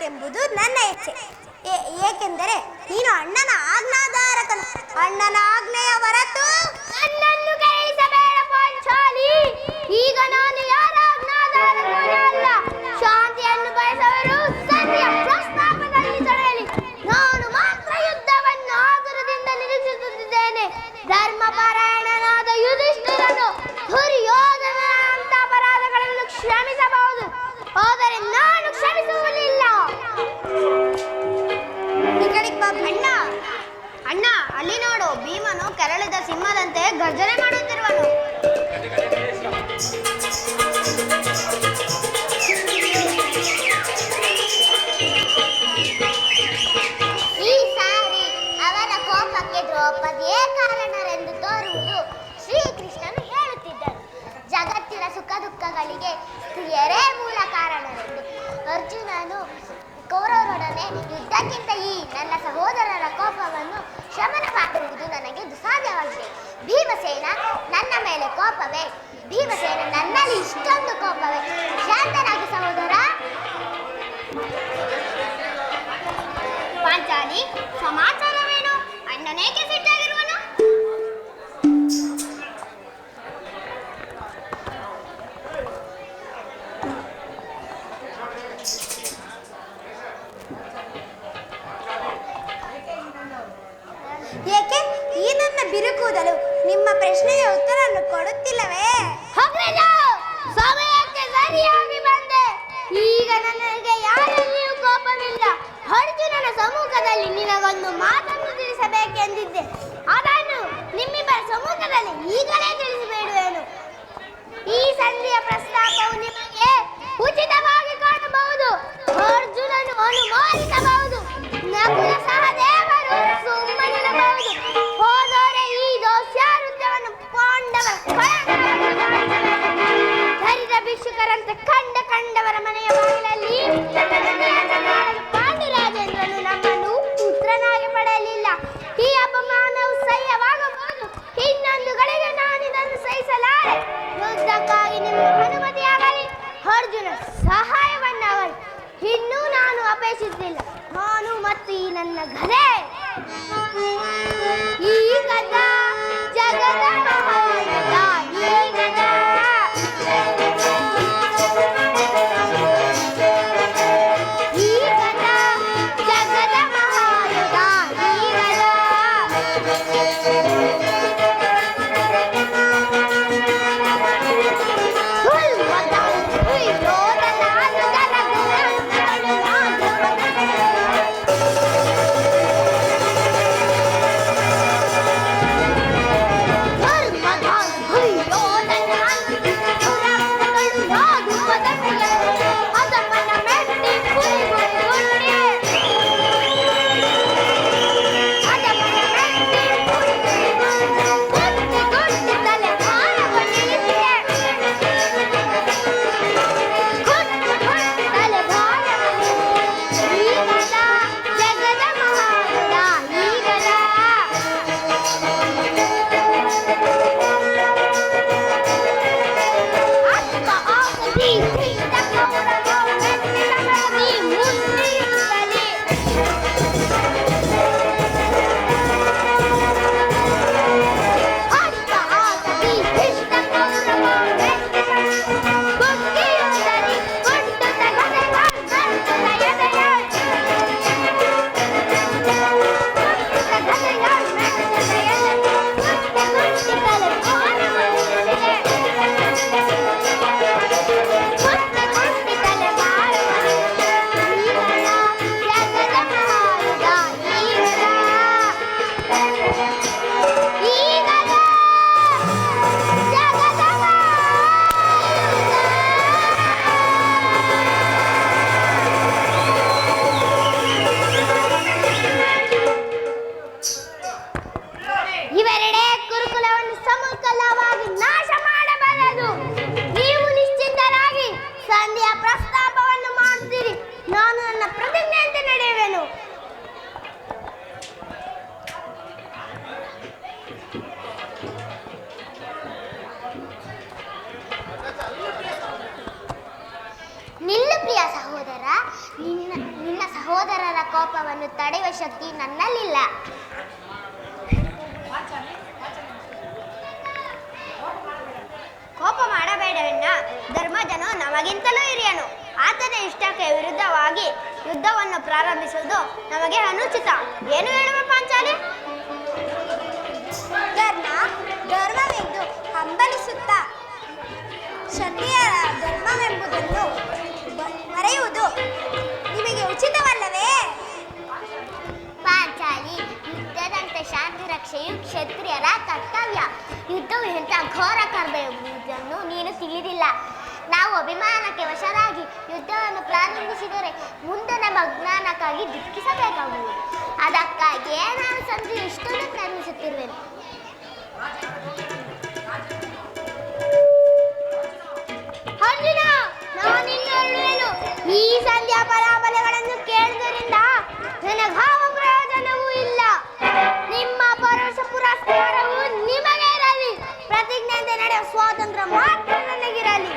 B: ಎಂಬುದು ನನ್ನ ಇಚ್ಛೆ. ಏಕೆಂದರೆ ನೀನು ಅಣ್ಣನ ಆಜ್ಞಾಧಾರಕನು. ಅಣ್ಣನ ಆಜ್ಞೆಯ ಹೊರತು
A: ನನ್ನನ್ನು ಕೇಳಿಸಬೇಡ ಪಾಂಚಾಲಿ. ಈಗ ನಾನು ಯಾರ ಆಜ್ಞಾಧಾರಕನೂ ಅಲ್ಲ. ಶಾಂತಿಯನ್ನು ಬಯಸವರು ಸಂಧಿಯ ಪ್ರಸ್ತಾಪದಲ್ಲಿ ತೊಡಗಲಿ. ನಾನು ಮಾತ್ರ ಯುದ್ಧವನ್ನು ಆತುರದಿಂದ ನಿರೀಕ್ಷಿಸುತ್ತಿದ್ದೇನೆ. ಧರ್ಮಪರಾಯಣನಾದ ಯುಧಿಷ್ಠಿರನು ದುರ್ಯೋಧನಂತ ಅಪರಾಧಗಳನ್ನು ಕ್ಷಮಿಸಬಹುದು, ಆದರೆ ನಾನು ಕ್ಷಮಿಸುವುದಿಲ್ಲ.
B: ಅಣ್ಣ ಅಣ್ಣ, ಅಲ್ಲಿ ನೋಡು, ಭೀಮನು ಕೆರಳಿದ ಸಿಂಹದಂತೆ ಗರ್ಜನೆ ಮಾಡುತ್ತಿರುವನು.
C: ಈ ಸಾರಿ ಅವರ ಕೋಪಕ್ಕೆ ದ್ರೌಪದಿಯೇ ಕಾರಣರೆಂದು ತೋರುವುದು ಶ್ರೀಕೃಷ್ಣನು ಹೇಳುತ್ತಿದ್ದನು. ಜಗತ್ತಿನ ಸುಖ ದುಃಖಗಳಿಗೆ ಸ್ತ್ರೀಯರೇ ಮೂಲ ಕಾರಣರೆಂದು. ಅರ್ಜುನನು ಕೌರವರೊಡನೆ ಯುದ್ಧಕ್ಕಿಂತ ಈ ನನ್ನ ಸಹೋದರರ ಕೋಪವನ್ನು ಶಮನ ಮಾಡುವುದು ನನಗೆ ದುಸಾಧ್ಯವಾಗಿದೆ. ಭೀಮಸೇನ ನನ್ನ ಮೇಲೆ ಕೋಪವೇ? ಭೀಮಸೇನ ನನ್ನಲ್ಲಿ ಇಷ್ಟೊಂದು ಕೋಪವೇ? ಶಾಂತನಾಗಿ ಸಹೋದರ.
B: ಪಾಂಚಾಲಿ, ಸಮಾಚಾರವೇನು? ಅಣ್ಣನೇಕೆ ಸಿಟ್ಟಾಗಿರುವನು? ಏಕೆ ಈ ನನ್ನ ಬಿರುಕೂದಲು? ನಿಮ್ಮ ಪ್ರಶ್ನೆಗೆ ಉತ್ತರವನ್ನು ಕೊಡುತ್ತಿಲ್ಲವೇ?
A: ಹೋಗ್ಲಿಲ್ಲ, ಸಮಯಕ್ಕೆ ಸರಿಯಾಗಿ ಬಂದೆ. ಈಗ ನನಗೆ ಯಾರಲ್ಲಿಯೂ ಕೋಪವಿಲ್ಲ. ಅರ್ಜುನನ ಸಮ್ಮುಖದಲ್ಲಿ ನಿನಗೊಂದು ಮಾತನ್ನು ತಿಳಿಸಬೇಕೆಂದಿದ್ದೆ. ಅದನ್ನು ನಿಮ್ಮಿಬ್ಬರ ಸಮ್ಮುಖದಲ್ಲಿ ಈಗಲೇ ತಿಳಿಸಬೇಡುವೇನು. ಈ ಸಂಧಿಯ ಪ್ರಸ್ತಾಪವು ನಿಮಗೆ ಉಚಿತವಾಗಿ ಕಾಣಬಹುದು. ಅರ್ಜುನನು ಅನುಮಾನಿಸಬಹುದು, ನಕುಲ ಸಹದೇವರು ಸುಮ್ಮನಿರಬಹುದು. ಹೋದರೆ ಈ ದೋಸ್ಯಾರುದ್ಯವನ್ನು ಪಾಂಡವರ ಧರಿದ ಭಿಕ್ಷುಕರಂತೆ ಕಂಡವರ ಮನೆಯ ಬಾಗಿಲಲ್ಲಿ ಪಾಂಡುರಾಜೇಂದ್ರನು ನಮ್ಮನ್ನು ಪುತ್ರನಾಗಿ ಪಡೆಯಲಿಲ್ಲ. ಈ ಅಪಮಾನವು ಸಹ್ಯವಾಗಬಹುದು. ಇನ್ನೊಂದು ಗಳಿಗೆ ನಾನು ಇದನ್ನು ಸಹಿಸಲಾರೆ. ಯುದ್ಧಕ್ಕಾಗಿ ನಿಮ್ಮ ಅನುಮತಿಯಾಗಲಿ, ಅರ್ಜುನ ಸಹಾಯವನ್ನಾಗಲಿ ಇನ್ನೂ ನಾನು ಅಪೇಕ್ಷಿಸಿಲ್ಲ. ನಾನು ಮತ್ತು ಈ ನನ್ನ ಗದೆ, ಈ ಗದ ಜಗದ ಮಹಾಯುಧ, ಈ ಗದ ಈ ಗದ ಜಗದ ಮಹಾಯುಧ, ಈ ಗದ ಕೋಪವನ್ನು ತಡೆಯುವ ಶಕ್ತಿ ನನ್ನಲ್ಲಿಲ್ಲ.
B: ಕೋಪ ಮಾಡಬೇಡವಣ್ಣ. ಧರ್ಮಜನು ನಮಗಿಂತಲೂ ಹಿರಿಯನು. ಆತನ ಇಷ್ಟಕ್ಕೆ ವಿರುದ್ಧವಾಗಿ ಯುದ್ಧವನ್ನು ಪ್ರಾರಂಭಿಸುವುದು ನಮಗೆ ಅನುಚಿತ. ಏನು ಹೇಳುವ ಪಾಂಚಾಲಿ?
E: ಧರ್ಮವೆಂದು ಹಂಬಲಿಸುತ್ತಾ ಕ್ಷತ್ರಿಯರ ಧರ್ಮವೆಂಬುದನ್ನು ಮರೆಯುವುದು ನಿಮಗೆ ಉಚಿತವಲ್ಲವೇ?
A: ಪಾಂಚಾಲಿ, ಯುದ್ಧದಂತೆ ಶಾಂತಿ ರಕ್ಷೆಯು ಕ್ಷತ್ರಿಯರ ಕರ್ತವ್ಯ. ಯುದ್ಧವು ಎಂಥ ಘೋರ ಕರ್ಮ ಎಂಬುದನ್ನು ನೀನು ತಿಳಿದಿಲ್ಲ. ನಾವು ಅಭಿಮಾನಕ್ಕೆ ವಶರಾಗಿ ಯುದ್ಧವನ್ನು ಪ್ರಾರಂಭಿಸಿದರೆ ಮುಂದೆ ನಮ್ಮ ಅಜ್ಞಾನಕ್ಕಾಗಿ ದುಃಖಿಸಬೇಕಾಗುವುದು. ಅದಕ್ಕಾಗಿಯೇ ನಾನು ಸಂಜೆ ಇಷ್ಟೊಂದು ಪ್ರಾರಂಭಿಸುತ್ತಿರುವೆನು.
B: ಅರ್ಜುನ, ನಾನಿನ್ನು ಹೇಳುವೆನು. ಈ ಸಂಧ್ಯಾ ಫಲಾಫಲಗಳನ್ನು ಕೇಳಿದ್ದರಿಂದ ನನಗಾವ ಪ್ರಯೋಜನವೂ ಇಲ್ಲ. ನಿಮ್ಮ ಪರೋಕ್ಷ ಪುರಸ್ಕಾರವು ನಿಮಗೆ ಇರಲಿ. ಪ್ರತಿಜ್ಞೆಯಂತೆ ನಡೆಯುವ ಸ್ವಾತಂತ್ರ್ಯ ಮಾತ್ರ ನನಗಿರಲಿ.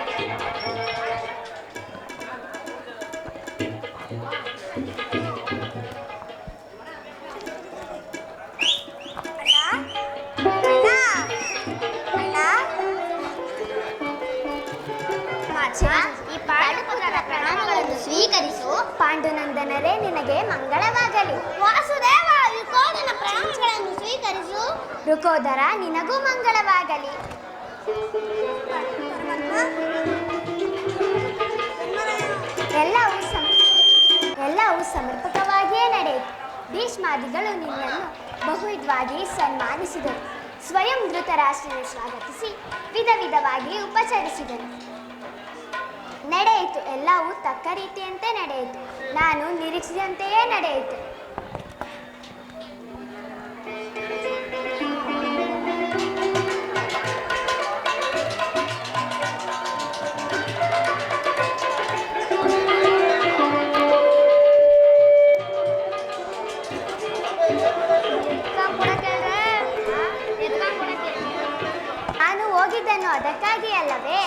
A: ಈ ಪಾಂಡುಪುರದ ಪ್ರಣಾಮಗಳನ್ನು ಸ್ವೀಕರಿಸು. ಪಾಂಡುನಂದನರೇ, ನಿನಗೆ ಮಂಗಳವಾಗಲಿ.
B: ವಾಸುದೇವ, ಈ ಕೋಡಿನ ಪ್ರಣಾಮಗಳನ್ನು ಸ್ವೀಕರಿಸು.
A: ಋಕೋದರ, ನಿನಗೂ ಮಂಗಳವಾಗಲಿ. ಎಲ್ಲವೂ ಸಮರ್ಪಕವಾಗಿಯೇ ನಡೆಯಿತು. ಭೀಷ್ಮಾದಿಗಳು ನಿನ್ನನ್ನು ಬಹುವಿಧವಾಗಿ ಸನ್ಮಾನಿಸಿದರು. ಸ್ವಯಂ ಧೃತರಾಷ್ಟ್ರನ ಸ್ವಾಗತಿಸಿ ವಿಧ ವಿಧವಾಗಿ ಉಪಚರಿಸಿದರು. ನಡೆಯಿತು, ಎಲ್ಲವೂ ತಕ್ಕ ರೀತಿಯಂತೆ ನಡೆಯಿತು. ನಾನು ನಿರೀಕ್ಷಿಸಿದಂತೆಯೇ ನಡೆಯಿತು. ನಾನು ಹೋಗಿದ್ದನ್ನು ಅದಕ್ಕಾಗಿ ಅಲ್ಲವೇ?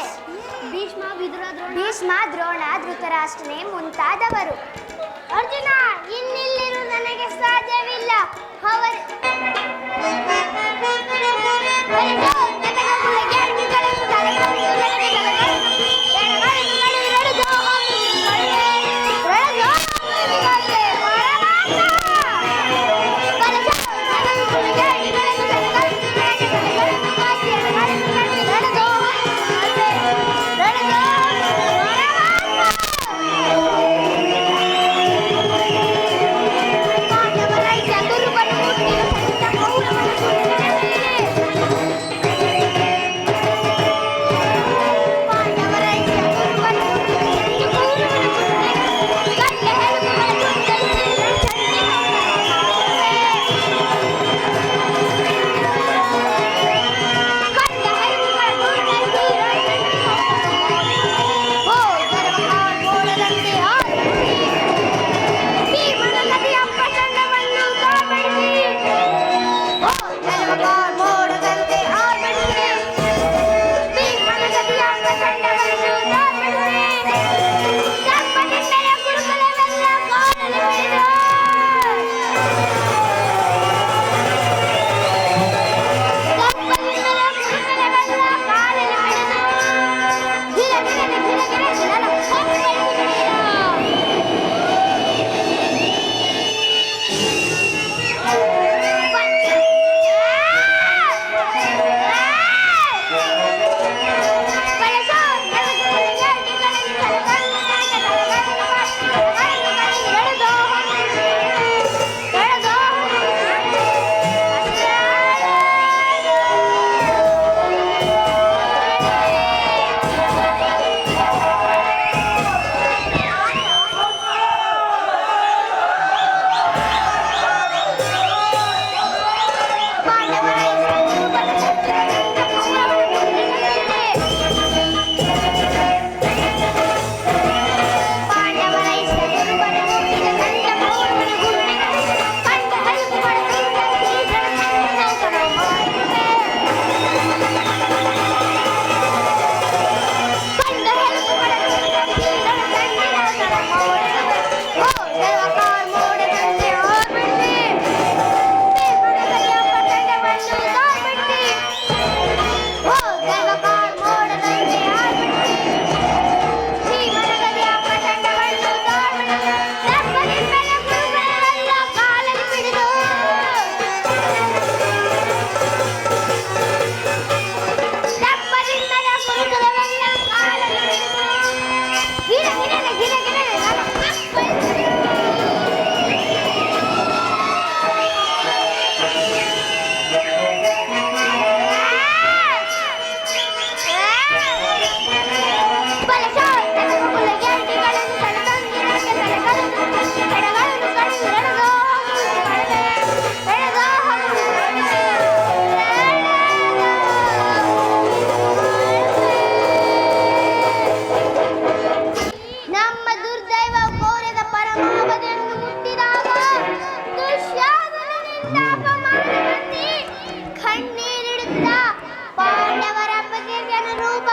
A: ಭೀಷ್ಮ, ದ್ರೋಣ, ಧೃತರಾಷ್ಟ್ರನೇ ಮುಂತಾದವರು.
B: ಅರ್ಜುನ, ಇನ್ನಿಲ್ಲಿರು ನನಗೆ ಸಾಧ್ಯವಿಲ್ಲ.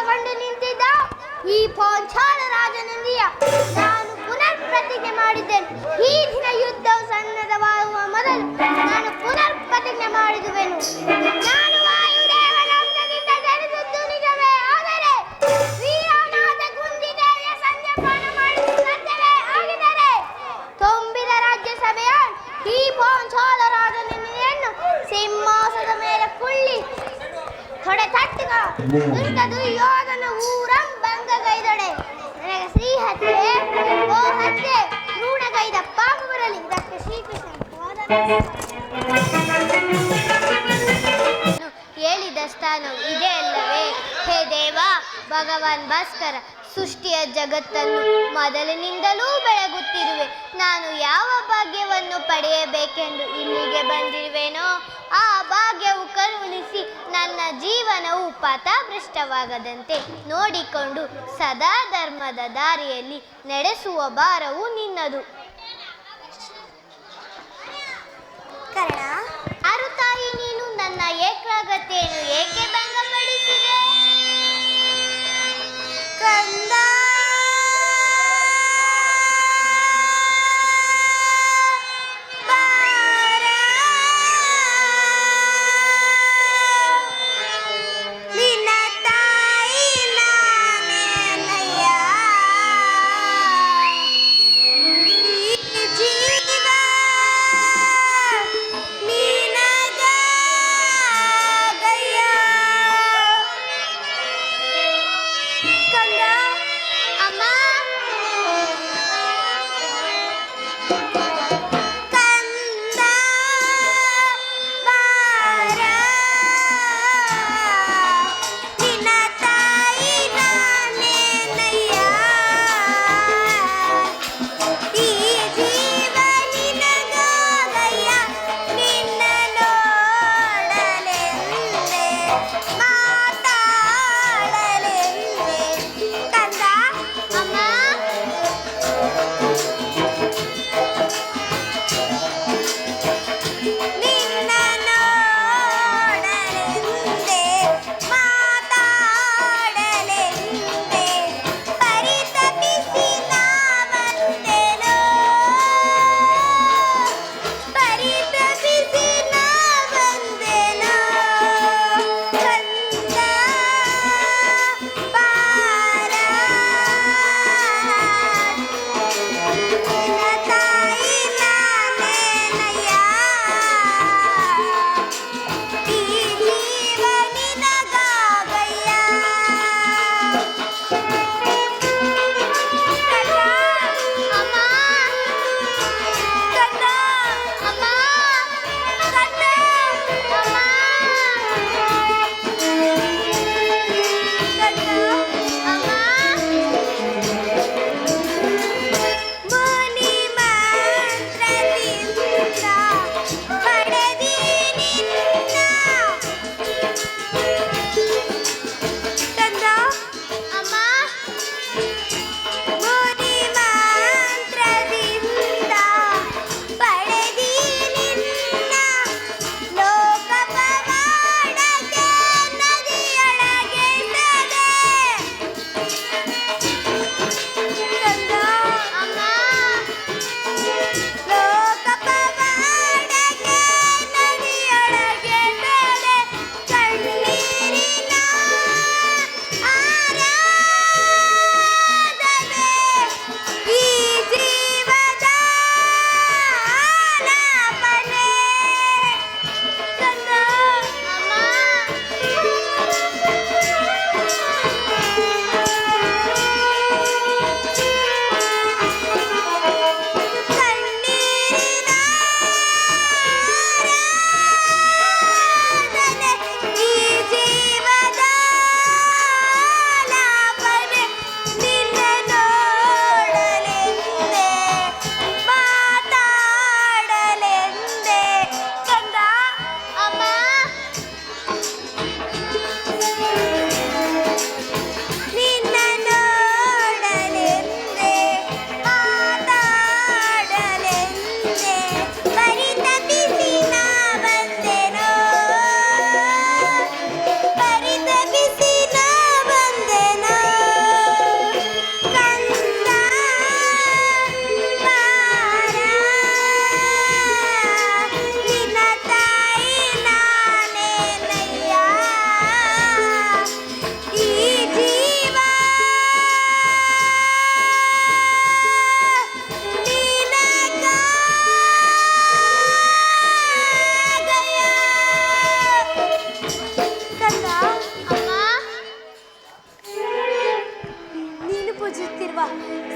A: ಕಂಡು ನಿಂತಿದ್ದ ಈ ಪಾಂಚಾಲ ರಾಜನೊಂದಿಗೆ ನಾನು ಪುನರ್ ಪ್ರತಿಜ್ಞೆ ಮಾಡಿದ್ದೇನೆ. ಈ ದಿನ ಯುದ್ಧವು ಸನ್ನದ್ಧವಾಗುವ ಮೊದಲು ನಾನು ಪುನರ್ ಪ್ರತಿಜ್ಞೆ ಮಾಡಿದುವೆನು. ನಾನು ವಾಯುದೇವನ ಅಂಶದಿಂದ ಜನಿಸಿದ್ದು ನಿಜವೇ, ಆದರೆ ವೀರಮಾತೆ ಕುಂತಿದೇವಿಯ ಸಂಧ್ಯಪಾನ ಮಾಡಿದ್ದು ಸತ್ಯವೇ ಆಗಿದ್ದರೆ ತುಂಬಿದ ರಾಜ್ಯಸಭೆಯ ಈ ಪಾಂಚಾಲ ರಾಜನನ್ನು ಸಿಂಹಾಸನದ ಮೇಲೆ ಕುಳ್ಳಿ ತೊಡೆ ತಟ್ಟಿಗ ದುಷ್ಟ ದುರ್ಯೋಧನ ಊರಂ ಭಂಗಗೈದೊಡೆ. ನನಗೆ ಶ್ರೀ ಹತ್ಯೆ ಗೋ ಹತ್ಯೆ ಋಣಗೈದ ಪಾಪ ಬರಲಿ. ಇದಕ್ಕೆ ಶ್ರೀಕೃಷ್ಣ ಹೇಳಿದ ಸ್ಥಾನವು ಇದೆ ಅಲ್ಲವೇ? ಹೇ ದೇವ ಭಗವಾನ್ ಭಾಸ್ಕರ, ಸೃಷ್ಟಿಯ ಜಗತ್ತನ್ನು ಮೊದಲಿನಿಂದಲೂ ಬೆಳಗುತ್ತಿರುವೆ. ನಾನು ಯಾವ ಭಾಗ್ಯವನ್ನು ಪಡೆಯಬೇಕೆಂದು ಇಲ್ಲಿಗೆ ಬಂದಿರುವೆನೋ ಆ ಭಾಗ್ಯವು ಕರುಣಿಸಿ ನನ್ನ ಜೀವನವು ಪಥಭ್ರಷ್ಟವಾಗದಂತೆ ನೋಡಿಕೊಂಡು ಸದಾ ಧರ್ಮದ ದಾರಿಯಲ್ಲಿ ನಡೆಸುವ ಭಾರವು ನಿನ್ನದು.
E: ಕರ್ಣ,
A: ಅರುತಾಯಿ, ನೀನು ನನ್ನ ಏಕಾಗ್ರತೆಯನ್ನು ಏಕೆ ಭಂಗಪಡಿಸಿದೆ?
E: ಕಂದ, ನಿನ್ನ ತಾಯಿ ನಾನೇನಯ್ಯ, ಈ ಜೀವ ನಿನಗಾಗಯ್ಯ.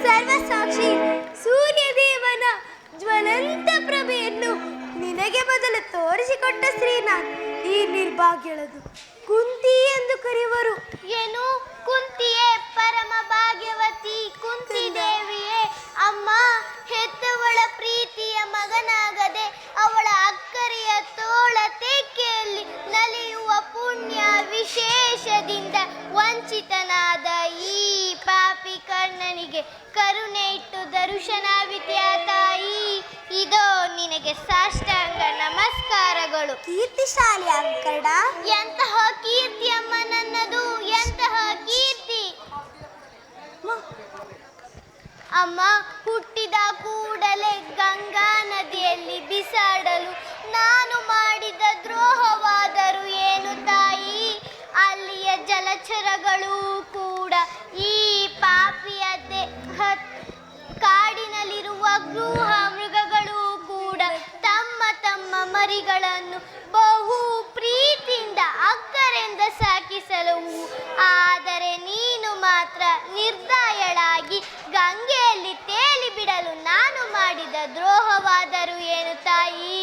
E: ಸರ್ವಸಾಕ್ಷಿ ಸೂರ್ಯದೇವನ ಜ್ವಲಂತ ಪ್ರಭೆಯನ್ನು ನಿನಗೆ ಮೊದಲು ತೋರಿಸಿಕೊಟ್ಟ ಶ್ರೀನಾಥ್ ಈ ನಿರ್ಭಾಗ್ಯಳದು ಕುಂತಿ ಎಂದು ಕರೆಯುವರು.
A: ಏನು ಕುಂತಿಯೇ? ಪರಮ ಭಾಗ್ಯವತಿ ಕುಂತಿ ದೇವಿಯೇ? ಅಮ್ಮ, ಹೆತ್ತವಳ ಪ್ರೀತಿಯ ಮಗನಾಗದೆ ಅವಳ ಅಕ್ಕರೆಯ ತೋಳ ತೆಕ್ಕೆಯಲ್ಲಿ ನಲಿಯುವ ಪುಣ್ಯ ವಿಶೇಷದಿಂದ ವಂಚಿತನಾದ ಈ ಪಾಪಿ ಕರ್ಣನಿಗೆ ಕರುಣೆ ಇಟ್ಟು ದರ್ಶನವಿದೆಯ ತಾಯಿ. ಇದೋ ನಿನಗೆ ಸಾಷ್ಟಾಂಗ ನಮಸ್ಕಾರಗಳು.
E: ಕೀರ್ತಿಶಾಲಿ ಅಂಕಡ.
A: ಎಂತಹ ಕೀರ್ತಿ ಅಮ್ಮ ನನ್ನದು, ಎಂತಹ ಕೀರ್ತಿ! ಅಮ್ಮ, ಹುಟ್ಟಿದ ಕೂಡಲೇ ಗಂಗಾ ನದಿಯಲ್ಲಿ ಬಿಸಾಡಲು ನಾನು ಮಾಡಿದ ದ್ರೋಹವಾದರೂ ಏನು ತಾಯಿ? ಅಲ್ಲಿಯ ಜಲಚರಗಳು ಕೂಡ ಈ ಪಾಪಿಯದ್ದೇ ಕಾಡಿನಲ್ಲಿರುವ ಗೃಹ ಮೃಗಗಳು ಕೂಡ ತಮ್ಮ ತಮ್ಮ ಮರಿಗಳನ್ನು ಬಹು ಪ್ರೀತಿಯಿಂದ ಅಕ್ಕರೆಂದ ಸಾಕಿಸಲವು. ಆದರೆ ನೀನು ಮಾತ್ರ ನಿರ್ದಯಳಾಗಿ ಗಂಗೆಯಲ್ಲಿ ತೇಲಿ ಬಿಡಲು ನಾನು ಮಾಡಿದ ದ್ರೋಹವಾದರೂ ಏನು ತಾಯಿ?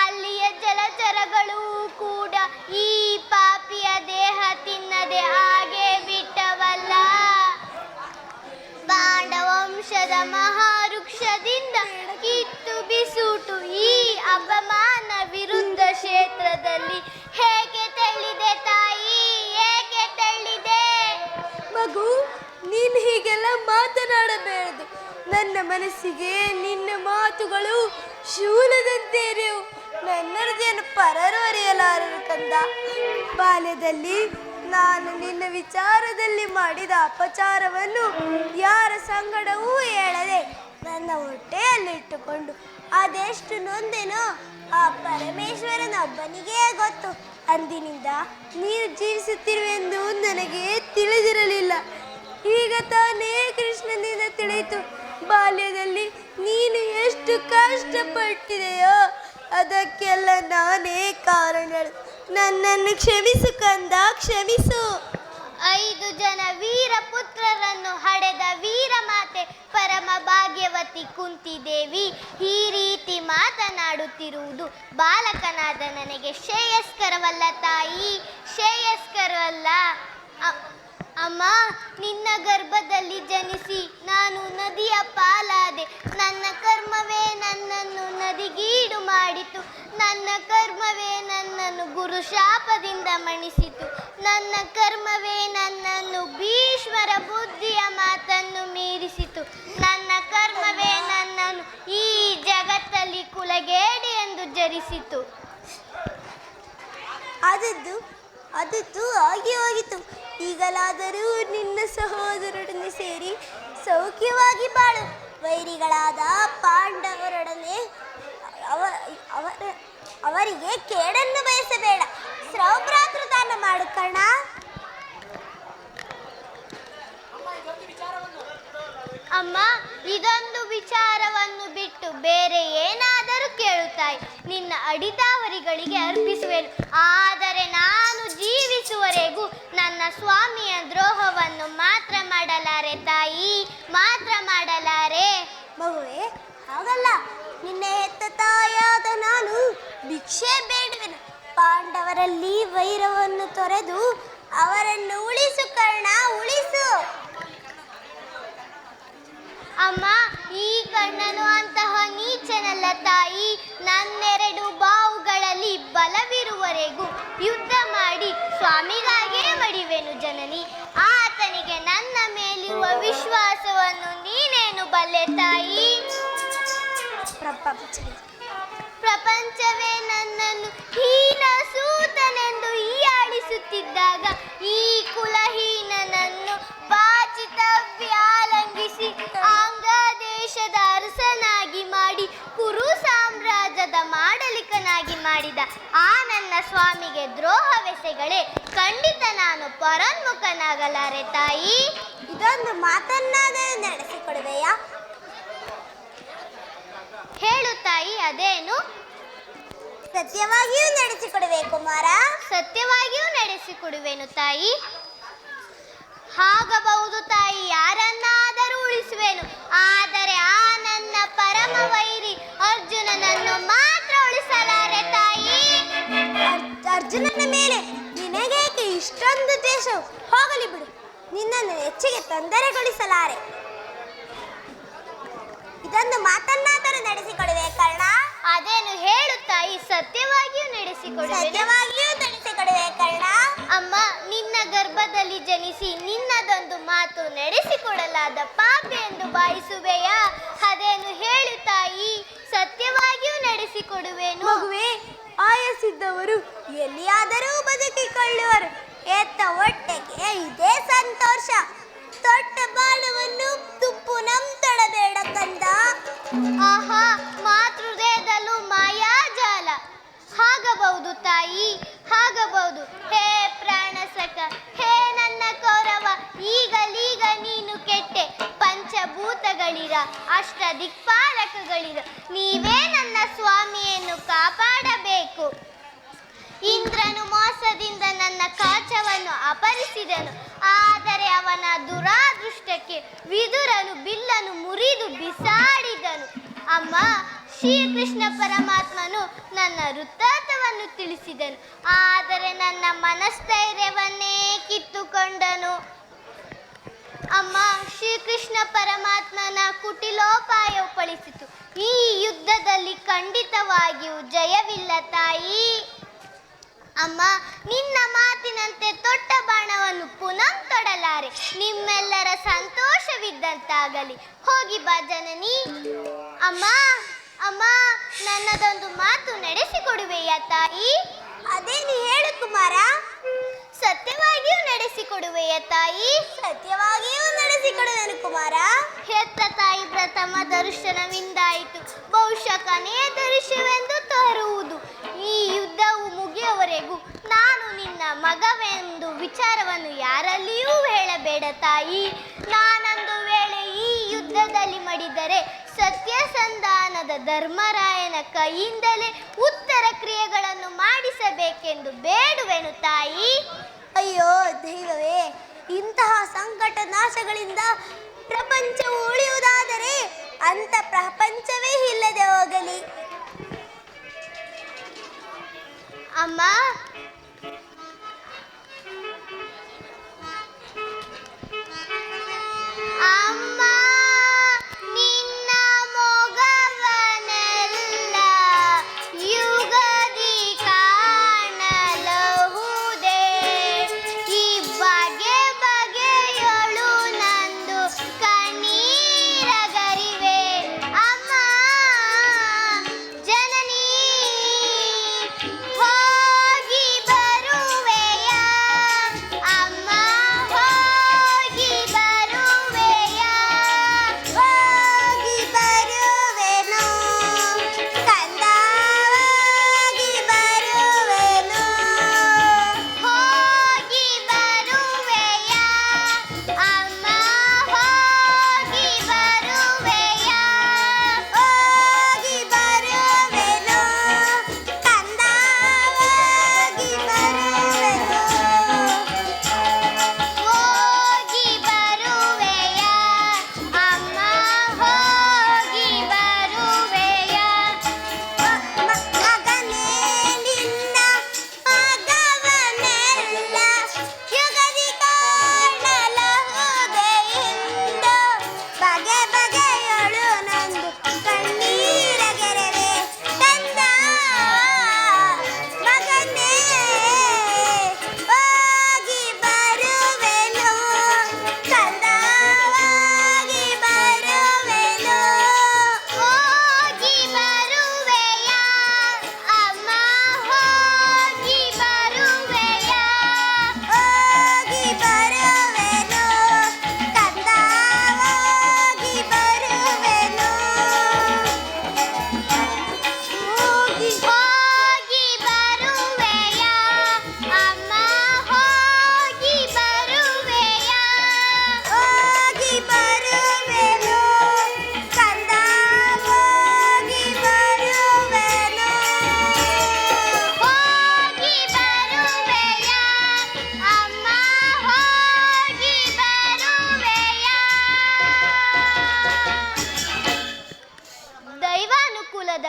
A: ಅಲ್ಲಿಯ ಜಲಚರಗಳು ಕೂಡ ಈ ಪಾಪಿಯ ದೇಹ ತಿನ್ನದೆ ಹಾಗೆ ಬಿಟ್ಟವಲ್ಲ. ಪಾಂಡವಂಶದ ಮಹಾವೃಕ್ಷದಿಂದ ಕಿತ್ತು ಬಿಸುಟು ಈ ಅಪಮಾನ ವಿರುದ್ಧ ಕ್ಷೇತ್ರದಲ್ಲಿ ಹೇಗೆ ತಳ್ಳಿದೆ ತಾಯಿ, ಹೇಗೆ ತಳ್ಳಿದೆ?
E: ಮಗು, ನೀನು ಹೀಗೆಲ್ಲ ಮಾತನಾಡಬೇಡದು. ನನ್ನ ಮನಸ್ಸಿಗೆ ನಿನ್ನ ಮಾತುಗಳು ಶೂಲದಂತೆಯರು. ನನ್ನ ಹೃದಯವನ್ನು ಪರರು ಅರಿಯಲಾರರು ಕಂದ. ಬಾಲ್ಯದಲ್ಲಿ ನಾನು ನಿನ್ನ ವಿಚಾರದಲ್ಲಿ ಮಾಡಿದ ಅಪಚಾರವನ್ನು ಯಾರ ಸಂಗಡವೂ ಹೇಳದೆ ನನ್ನ ಹೊಟ್ಟೆಯಲ್ಲಿಟ್ಟುಕೊಂಡು ಅದೆಷ್ಟು ನೊಂದೆನೋ ಆ ಪರಮೇಶ್ವರನೊಬ್ಬನಿಗೇ ಗೊತ್ತು. ಅಂದಿನಿಂದ ನೀನು ಜೀವಿಸುತ್ತಿರುವೆಂದು ನನಗೆ ತಿಳಿದಿರಲಿಲ್ಲ. ಈಗ ತಾನೇ ಕೃಷ್ಣನಿಂದ ತಿಳಿಯಿತು. ಬಾಲ್ಯದಲ್ಲಿ ನೀನು ಎಷ್ಟು ಕಷ್ಟಪಟ್ಟಿದೆಯೋ ಅದಕ್ಕೆಲ್ಲ ನಾನೇ ಕಾರಣಳು. ನನ್ನನ್ನು ಕ್ಷಮಿಸು ಕಂದ, ಕ್ಷಮಿಸು.
A: 5 ಜನ ವೀರ ಪುತ್ರರನ್ನು ಹಡೆದ ವೀರಮಾತೆ ಪರಮ ಭಾಗ್ಯವತಿ ಕುಂತಿದೇವಿ ಈ ರೀತಿ ಮಾತನಾಡುತ್ತಿರುವುದು ಬಾಲಕನಾದ ನನಗೆ ಶ್ರೇಯಸ್ಕರವಲ್ಲ ತಾಯಿ, ಶ್ರೇಯಸ್ಕರವಲ್ಲ. ಅಮ್ಮ, ನಿನ್ನ ಗರ್ಭದಲ್ಲಿ ಜನಿಸಿ ನಾನು ನದಿಯ ಪಾಲಾದೆ. ನನ್ನ ಕರ್ಮವೇ ನನ್ನನ್ನು ನದಿಗೀಡು ಮಾಡಿತು. ನನ್ನ ಕರ್ಮವೇ ನನ್ನನ್ನು ಗುರು ಶಾಪದಿಂದ ಮಣಿಸಿತು. ನನ್ನ ಕರ್ಮವೇ ನನ್ನನ್ನು ಭೀಷ್ಮರ ಬುದ್ಧಿಯ ಮಾತನ್ನು ಮೀರಿಸಿತು. ನನ್ನ ಕರ್ಮವೇ ನನ್ನನ್ನು ಈ ಜಗತ್ತಲ್ಲಿ ಕುಲಗೇಡಿ ಎಂದು ಜರಿಸಿತು.
E: ಅದದ್ದು ಆಗಿ ಹೋಗಿತು. ಈಗಲಾದರೂ ನಿನ್ನ ಸಹೋದರರೊಡನೆ ಸೇರಿ ಸೌಖ್ಯವಾಗಿ ಬಾಳು. ವೈರಿಗಳಾದ ಪಾಂಡವರೊಡನೆ ಅವರಿಗೆ ಕೇಡನ್ನು ಬಯಸಬೇಡ. ಸೌಭ್ರಾತೃದಾನ ಮಾಡು ಕರ್ಣ.
A: ಅಮ್ಮ, ಇದೊಂದು ವಿಚಾರವನ್ನು ಬಿಟ್ಟು ಬೇರೆ ಏನಾದರೂ ಕೇಳುತ್ತಾಯಿ, ನಿನ್ನ ಅಡಿದಾವರಿಗಳಿಗೆ ಅರ್ಪಿಸುವೆನು. ಆದರೆ ನಾನು ಜೀವಿಸುವವರೆಗೂ ನನ್ನ ಸ್ವಾಮಿಯ ದ್ರೋಹವನ್ನು ಮಾತ್ರ ಮಾಡಲಾರೆ ತಾಯಿ, ಮಾತ್ರ ಮಾಡಲಾರೆ.
E: ಮಗುವೆ, ಹಾಗಲ್ಲ. ನಿನ್ನೆ ಹೆತ್ತ ತಾಯಾದ ನಾನು ಭಿಕ್ಷೆ ಬೇಡುವೆನು. ಪಾಂಡವರಲ್ಲಿ ವೈರವನ್ನು ತೊರೆದು ಅವರನ್ನು ಉಳಿಸು ಕರ್ಣ, ಉಳಿಸು.
A: ಅಮ್ಮ, ಈ ಕರ್ಣನು ಅಂತಹ ನೀಚನಲ್ಲ ತಾಯಿ. ನನ್ನೆರಡು ಬಾವುಗಳಲ್ಲಿ ಬಲವಿರುವವರೆಗೂ ಯುದ್ಧ ಮಾಡಿ ಸ್ವಾಮಿಗಾಗೇ ಮಡಿವೆನು ಜನನಿ. ಆತನಿಗೆ ನನ್ನ ಮೇಲಿರುವ ವಿಶ್ವಾಸವನ್ನು ನೀನೇನು ಬಲ್ಲೆ ತಾಯಿ? ಪ್ರಪಂಚವೇ ನನ್ನನ್ನು ಹೀನ ಸೂತನೆಂದು ಹೀಯಾಳಿಸುತ್ತಿದ್ದಾಗ ಈ ಕುಲಹೀನನನ್ನು ಬಾಚಿತವ್ಯಾಲಂಘಿಸಿ ಆಂಗ್ಲ ದೇಶದ ಅರಸನಾಗಿ ಮಾಡಿ ಕುರು ಸಾಮ್ರಾಜ್ಯದ ಮಾಡಲಿಕನಾಗಿ ಮಾಡಿದ ಆ ನನ್ನ ಸ್ವಾಮಿಗೆ ದ್ರೋಹವೆಸೆಗಳೇ ಖಂಡಿತ ನಾನು ಪರೋನ್ಮುಖನಾಗಲಾರೆ ತಾಯಿ.
E: ಇದೊಂದು ಮಾತನ್ನಾದರೂ ನಡೆಸಿಕೊಡುವೆಯಾ?
A: ಹೇಳು ತಾಯಿ, ಅದೇನು?
E: ಸತ್ಯವಾಗಿಯೂ ನಡೆಸಿಕೊಡುವೆ ಕುಮಾರ.
A: ಸತ್ಯವಾಗಿಯೂ ನಡೆಸಿಕೊಡುವೆನು ತಾಯಿ. ಆಗಬಹುದು ತಾಯಿ, ಯಾರನ್ನಾದರೂ ಉಳಿಸು
E: ಅರ್ಜುನನ ಮೇಲೆ ನಿನಗೇಕೆ ಇಷ್ಟೊಂದು ದ್ವೇಷವು? ಹೋಗಲಿ ಬಿಡು, ನಿನ್ನನ್ನು ಹೆಚ್ಚಿಗೆ ತೊಂದರೆಗೊಳಿಸಲಾರೆ. ಇದೊಂದು ಮಾತನ್ನಾದರೂ ನಡೆಸಿಕೊಡುವೆ ಕರ್ಣ.
C: ಅದೇನು ಹೇಳು ತಾಯಿ, ಸತ್ಯವಾಗಿಯೂ ನಡೆಸಿಕೊಡುವೆ.
E: ಸತ್ಯವಾಗಿಯೂ ನಡೆಸಿಕೊಡುವೆ ಕರ್ಣ.
C: ಅಮ್ಮ, ನಿನ್ನ ಗರ್ಭದಲ್ಲಿ ಜನಿಸಿ ನಿನ್ನದೊಂದು ಮಾತು ನಡೆಸಿಕೊಡಲಾದ ಪಾಪಿ ಎಂದು ಭಾವಿಸುವೆಯಾ? ಅದೇನು ಹೇಳು ತಾಯಿ, ಸತ್ಯವಾಗಿಯೂ ನಡೆಸಿಕೊಡುವೆನು.
E: ಮಗುವೆ, ಆಯಸ್ಸಿದ್ದವರು ಎಲ್ಲಿಯಾದರೂ ಬದುಕಿಕೊಳ್ಳುವರು. ಎತ್ತ ಹೊಟ್ಟೆಗೆ ಇದೇ ಸಂತೋಷ. ತೊಟ್ಟ ಬಾಣವನ್ನು ತುಪ್ಪು ನಂತೊಡಬೇಡ ಕಂದ.
C: ಆಹಾ, ಮಾತೃದೇಹದಲ್ಲೂ ಮಾಯಾಜಾಲ. ಆಗಬಹುದು ತಾಯಿ, ಆಗಬಹುದು. ಹೇ ಪ್ರಾಣಸಖ, ಹೇ ನನ್ನ ಕೌರವ, ಈಗಲೀಗ ನೀನು ಕೆಟ್ಟೆ. ಪಂಚಭೂತಗಳಿರ, ಅಷ್ಟ ದಿಕ್ಪಾಲಕಗಳಿರ, ನೀವೇ ನನ್ನ ಸ್ವಾಮಿಯನ್ನು ಕಾಪಾಡಬೇಕು. ಇಂದ್ರನು ಮೋಸದಿಂದ ನನ್ನ ಕವಚವನ್ನು ಅಪಹರಿಸಿದನು. ಆದರೆ ಅವನ ದುರಾದೃಷ್ಟಕ್ಕೆ ವಿದುರನು ಬಿಲ್ಲನ್ನು ಮುರಿದು ಬಿಸಾಡಿದನು. ಅಮ್ಮ, ಶ್ರೀಕೃಷ್ಣ ಪರಮಾತ್ಮನು ನನ್ನ ವೃತ್ತಾಂತವನ್ನು ತಿಳಿಸಿದನು. ಆದರೆ ನನ್ನ ಮನಸ್ಥೈರ್ಯವನ್ನೇ ಕಿತ್ತುಕೊಂಡನು. ಅಮ್ಮ, ಶ್ರೀಕೃಷ್ಣ ಪರಮಾತ್ಮನ ಕುಟಿಲೋಪಾಯವು ಫಲಿಸಿತು. ಈ ಯುದ್ಧದಲ್ಲಿ ಖಂಡಿತವಾಗಿಯೂ ಜಯವಿಲ್ಲ ತಾಯಿ. ಅಮ್ಮ, ನಿನ್ನ ಮಾತಿನಂತೆ ತೊಟ್ಟ ಬಾಣವನ್ನು ಪುನಃ ತೊಡಲಾರೆ. ನಿಮ್ಮೆಲ್ಲರ ಸಂತೋಷವಿದ್ದಂತಾಗಲಿ. ಹೋಗಿ ಬಾ ಜನನಿ. ಅಮ್ಮ, ಅಮ್ಮ, ನನ್ನದೊಂದು ಮಾತು ನಡೆಸಿಕೊಡುವೆಯಾ ತಾಯಿ?
E: ಅದೇನು ಹೇಳು ಕುಮಾರ.
C: ಸತ್ಯವಾಗಿಯೂ ನಡೆಸಿಕೊಡುವೆಯಾ ತಾಯಿ?
E: ಸತ್ಯವಾಗಿಯೂ ನಡೆಸಿಕೊಡುವೆನು ಕುಮಾರ.
C: ಹೆತ್ತ ತಾಯಿ ಪ್ರಥಮ ದರ್ಶನವಿಂದಾಯಿತು, ಬಹುಶಃ ಕೊನೆಯ ದರ್ಶನವೆಂದು ತೋರುವುದು. ಈ ಯುದ್ಧವು ಮುಗಿಯುವವರೆಗೂ ನಾನು ನಿನ್ನ ಮಗವೆಂದು ವಿಚಾರವನ್ನು ಯಾರಲ್ಲಿಯೂ ಹೇಳಬೇಡ ತಾಯಿ. ನಾನೊಂದು ವೇಳೆ ಈ ಯುದ್ಧದಲ್ಲಿ ಮಡಿದರೆ ಸತ್ಯಸಂಧಾನದ ಧರ್ಮರಾಯನ ಕೈಯಿಂದಲೇ ಉತ್ತರ ಕ್ರಿಯೆಗಳನ್ನು ಮಾಡಿಸಬೇಕೆಂದು ಬೇಡುವೆನು ತಾಯಿ.
E: ಅಯ್ಯೋ ದೈವವೇ, ಇಂತಹ ಸಂಕಟ ನಾಶಗಳಿಂದ ಪ್ರಪಂಚವು ಉಳಿಯುವುದಾದರೆ ಅಂತ ಪ್ರಪಂಚವೇ ಇಲ್ಲದೆ ಹೋಗಲಿ.
C: ಅಮ್ಮ, ಅಮ್ಮ, ನಿನ್ನ ಮೊಗವನೆಲ್ಲ ಯುಗದಿ ಕಾಣಲಹುದೇ. ಈ ಬಗೆ ಬಗೆಯೊಳು ನಂದು ಕಣ್ಣೀರಗರಿವೆ. ಅಮ್ಮ ಜನನಿ, ಹೋಗಿ ಬರುವೆಯಾ? ಅಮ್ಮ, ಹೋಗಿ ಬರುವೆಯಾ?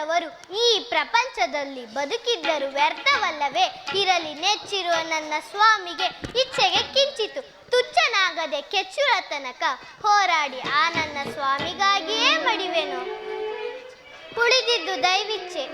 C: ಇಲ್ಲದವರು ಈ ಪ್ರಪಂಚದಲ್ಲಿ ಬದುಕಿದ್ದರು ವ್ಯರ್ಥವಲ್ಲವೇ? ಇರಲಿ ನೆಚ್ಚಿರುವ ನನ್ನ ಸ್ವಾಮಿಗೆ ಇಚ್ಛೆಗೆ ಕಿಂಚಿತು ತುಚ್ಛನಾಗದೆ ಕೆಚ್ಚುರ ತನಕ ಹೋರಾಡಿ ಆ ನನ್ನ ಸ್ವಾಮಿಗಾಗಿಯೇ ಮಡಿವೆನು. ಉಳಿದಿದ್ದು ದೈವಿಚ್ಛೆ.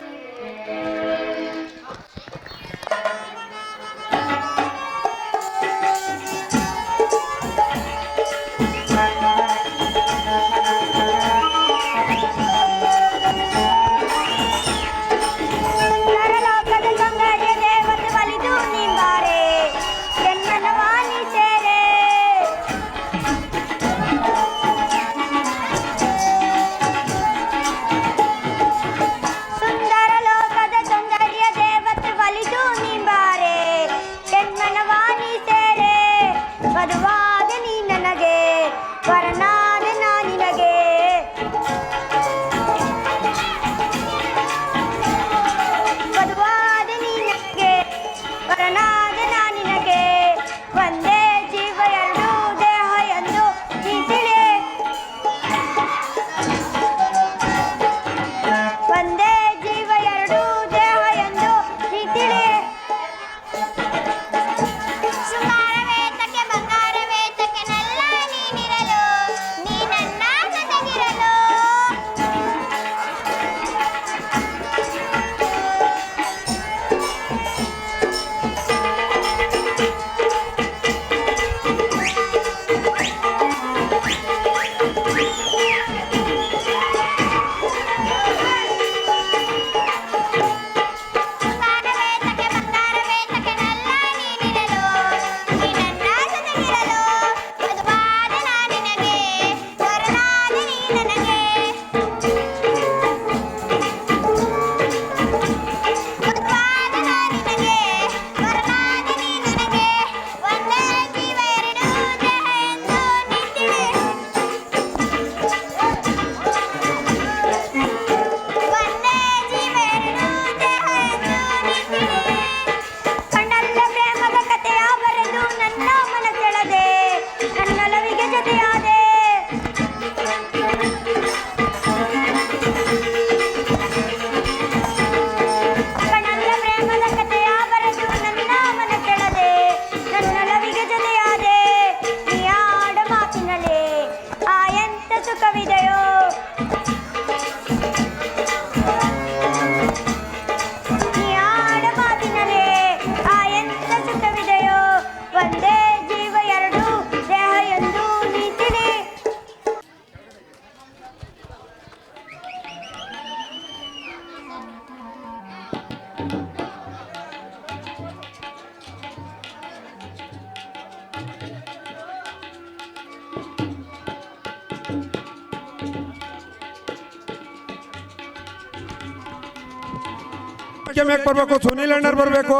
F: ಬರ್ಬೇಕು, ಸುನೀಲ್ ಅಣ್ಣರ್ ಬರ್ಬೇಕು,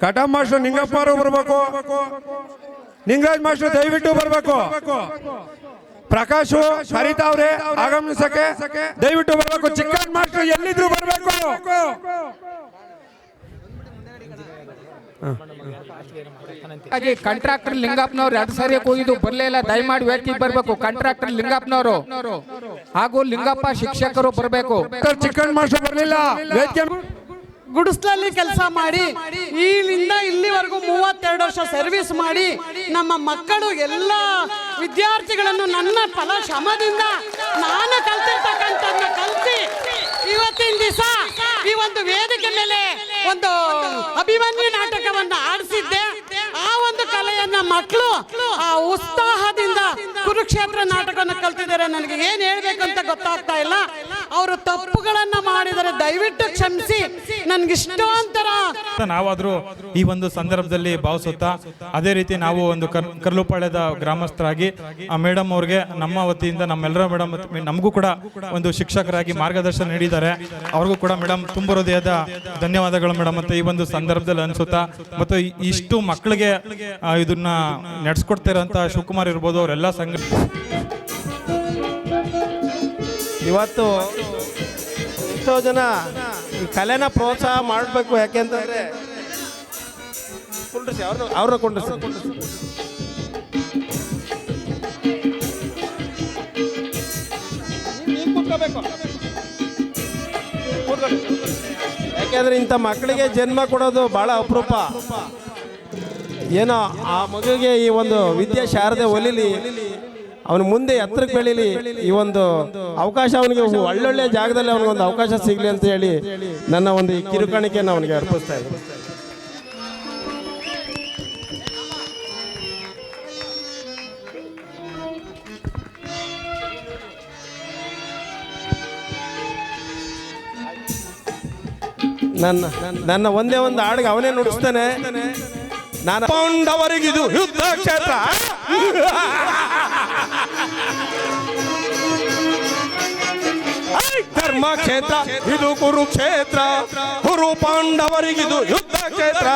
F: ಕಟಮ್ ಮಾಸ್ಟರ್ ನಿಂಗಪ್ಪ ಅವರು ಬರ್ಬೇಕು, ನಿಂಗರಾಜ್ ಮಾಸ್ಟರ್ ದಯವಿಟ್ಟು ಬರ್ಬೇಕು, ಪ್ರಕಾಶ್ ಸರಿತಾ ಅವ್ರೆ ಆಗಮಿಸಕ್ಕೆ ದಯವಿಟ್ಟು ಬರ್ಬೇಕು, ಚಿಕ್ಕನ್ ಮಾಸ್ಟರ್ ಎಲ್ಲಿದ್ರು ಬರ್ಬೇಕು.
G: ಹಾಗೆ ಕಾಂಟ್ರಾಕ್ಟರ್ ಲಿಂಗಪ್ಪನವ್ರು 2 ಸಾರಿ ಹೋಗಿದ್ದು ಬರ್ಲೇ ಇಲ್ಲ. ದಯಮಾಡಿ ವೇದಿಕೆಗೆ ಬರ್ಬೇಕು. ಕಾಂಟ್ರಾಕ್ಟರ್ ಲಿಂಗಪ್ಪನವರು ಹಾಗೂ ಲಿಂಗಪ್ಪ ಶಿಕ್ಷಕರು ಬರ್ಬೇಕು.
F: ಚಿಕ್ಕನ್ ಮಾಸ್ಟರ್ ಬರ್ಲಿಲ್ಲ. ವೇದಿಕೆ
H: ಗುಡಿಸ್ಲಲ್ಲಿ ಕೆಲಸ ಮಾಡಿ ಇಲ್ಲಿಂದ ಇಲ್ಲಿವರೆಗೂ 32 ವರ್ಷ ಸರ್ವಿಸ್ ಮಾಡಿ ನಮ್ಮ ಮಕ್ಕಳು ಎಲ್ಲ ವಿದ್ಯಾರ್ಥಿಗಳನ್ನು ನನ್ನ ಫಲ ಶ್ರಮದಿಂದ ನಾನು ಕಲ್ತಿರ್ತಕ್ಕಂಥದ್ದನ್ನ ಕಲಿಸಿ ಇವತ್ತಿನ ದಿವಸ ಈ ಒಂದು ವೇದಿಕೆ ಮೇಲೆ ಒಂದು ಅಭಿಮನ್ಯು ನಾಟಕವನ್ನು ಆಡಿಸಿದ್ದೆ. ಆ ಒಂದು ಕಲೆಯನ್ನ ಮಕ್ಕಳು ಆ ಉತ್ಸಾಹದಿಂದ ಕುರುಕ್ಷೇತ್ರ ನಾಟಕವನ್ನು ಕಲ್ತಿದ್ದಾರೆ. ನನಗೆ ಏನ್ ಹೇಳ್ಬೇಕಂತ ಗೊತ್ತಾಗ್ತಾ ಇಲ್ಲ. ಅವರು ತಪ್ಪುಗಳನ್ನ ಮಾಡಿದರೆ ದಯವಿಟ್ಟು ಕ್ಷಮಿಸಿ. ನನ್ಗಿಷ್ಟೊಂಥರ
I: ನಾವಾದ್ರೂ ಈ ಒಂದು ಸಂದರ್ಭದಲ್ಲಿ ಭಾವಿಸುತ್ತಾ ಅದೇ ರೀತಿ ನಾವು ಒಂದು ಕರ್ಲುಪಾಳ್ಯದ ಗ್ರಾಮಸ್ಥರಾಗಿ ಆ ಮೇಡಮ್ ಅವ್ರಿಗೆ ನಮ್ಮ ವತಿಯಿಂದ ನಮ್ಮೆಲ್ಲರ ಮೇಡಮ್ ನಮಗೂ ಕೂಡ ಒಂದು ಶಿಕ್ಷಕರಾಗಿ ಮಾರ್ಗದರ್ಶನ ನೀಡಿದ್ದಾರೆ. ಅವ್ರಿಗೂ ಕೂಡ ಮೇಡಮ್ ತುಂಬ ಹೃದಯದ ಧನ್ಯವಾದಗಳು ಮೇಡಮ್. ಮತ್ತೆ ಈ ಒಂದು ಸಂದರ್ಭದಲ್ಲಿ ಅನ್ಸುತ್ತಾ ಮತ್ತು ಇಷ್ಟು ಮಕ್ಕಳಿಗೆ ಇದನ್ನ ನಡೆಸ್ಕೊಡ್ತಿರೋಂಥ ಶಿವಕುಮಾರ್ ಇರ್ಬೋದು, ಅವರೆಲ್ಲ ಸಂಘ
J: ಇವತ್ತು ಎಷ್ಟೋ ಜನ ಈ ಕಲೆನ ಪ್ರೋತ್ಸಾಹ ಮಾಡಬೇಕು. ಯಾಕೆಂತಂದ್ರೆ ಕುಂಡ್ರಿಸಿ ಅವ್ರನ್ನ ಕುಂಡ್ರಿಸಿ. ನೀನ್ ಕೂತ್ಕೋಬೇಕು. ಯಾಕೆಂದ್ರೆ ಇಂಥ ಮಕ್ಕಳಿಗೆ ಜನ್ಮ ಕೊಡೋದು ಭಾಳ ಅಪರೂಪ. ಏನೋ ಆ ಮಗುವಿಗೆ ಈ ಒಂದು ವಿದ್ಯೆ ಶಾರದೆ ಒಲಿಲಿ, ಅವನು ಮುಂದೆ ಎತ್ತರಕ್ಕೆ ಬೆಳೀಲಿ, ಈ ಒಂದು ಅವಕಾಶ ಅವನಿಗೆ ಒಳ್ಳೊಳ್ಳೆ ಜಾಗದಲ್ಲಿ ಅವನಿಗೊಂದು ಅವಕಾಶ ಸಿಗಲಿ ಅಂತ ಹೇಳಿ ನನ್ನ ಒಂದು ಈ ಕಿರುಕಾಣಿಕೆಯನ್ನು ಅವನಿಗೆ ಅರ್ಪಿಸ್ತಾ ಇದ್ದೀನಿ. ನನ್ನ ಒಂದೇ ಒಂದು ಹಾಡಿಗೆ ಅವನೇ ನುಡಿಸ್ತಾನೆ. ನಾನು ಪಾಂಡವರಿಗಿದು ಯುದ್ಧ ಕ್ಷೇತ್ರ, ಧರ್ಮ ಕ್ಷೇತ್ರ ಇದು ಕುರುಕ್ಷೇತ್ರ, ಕುರು ಪಾಂಡವರಿಗಿದು ಯುದ್ಧ ಕ್ಷೇತ್ರ,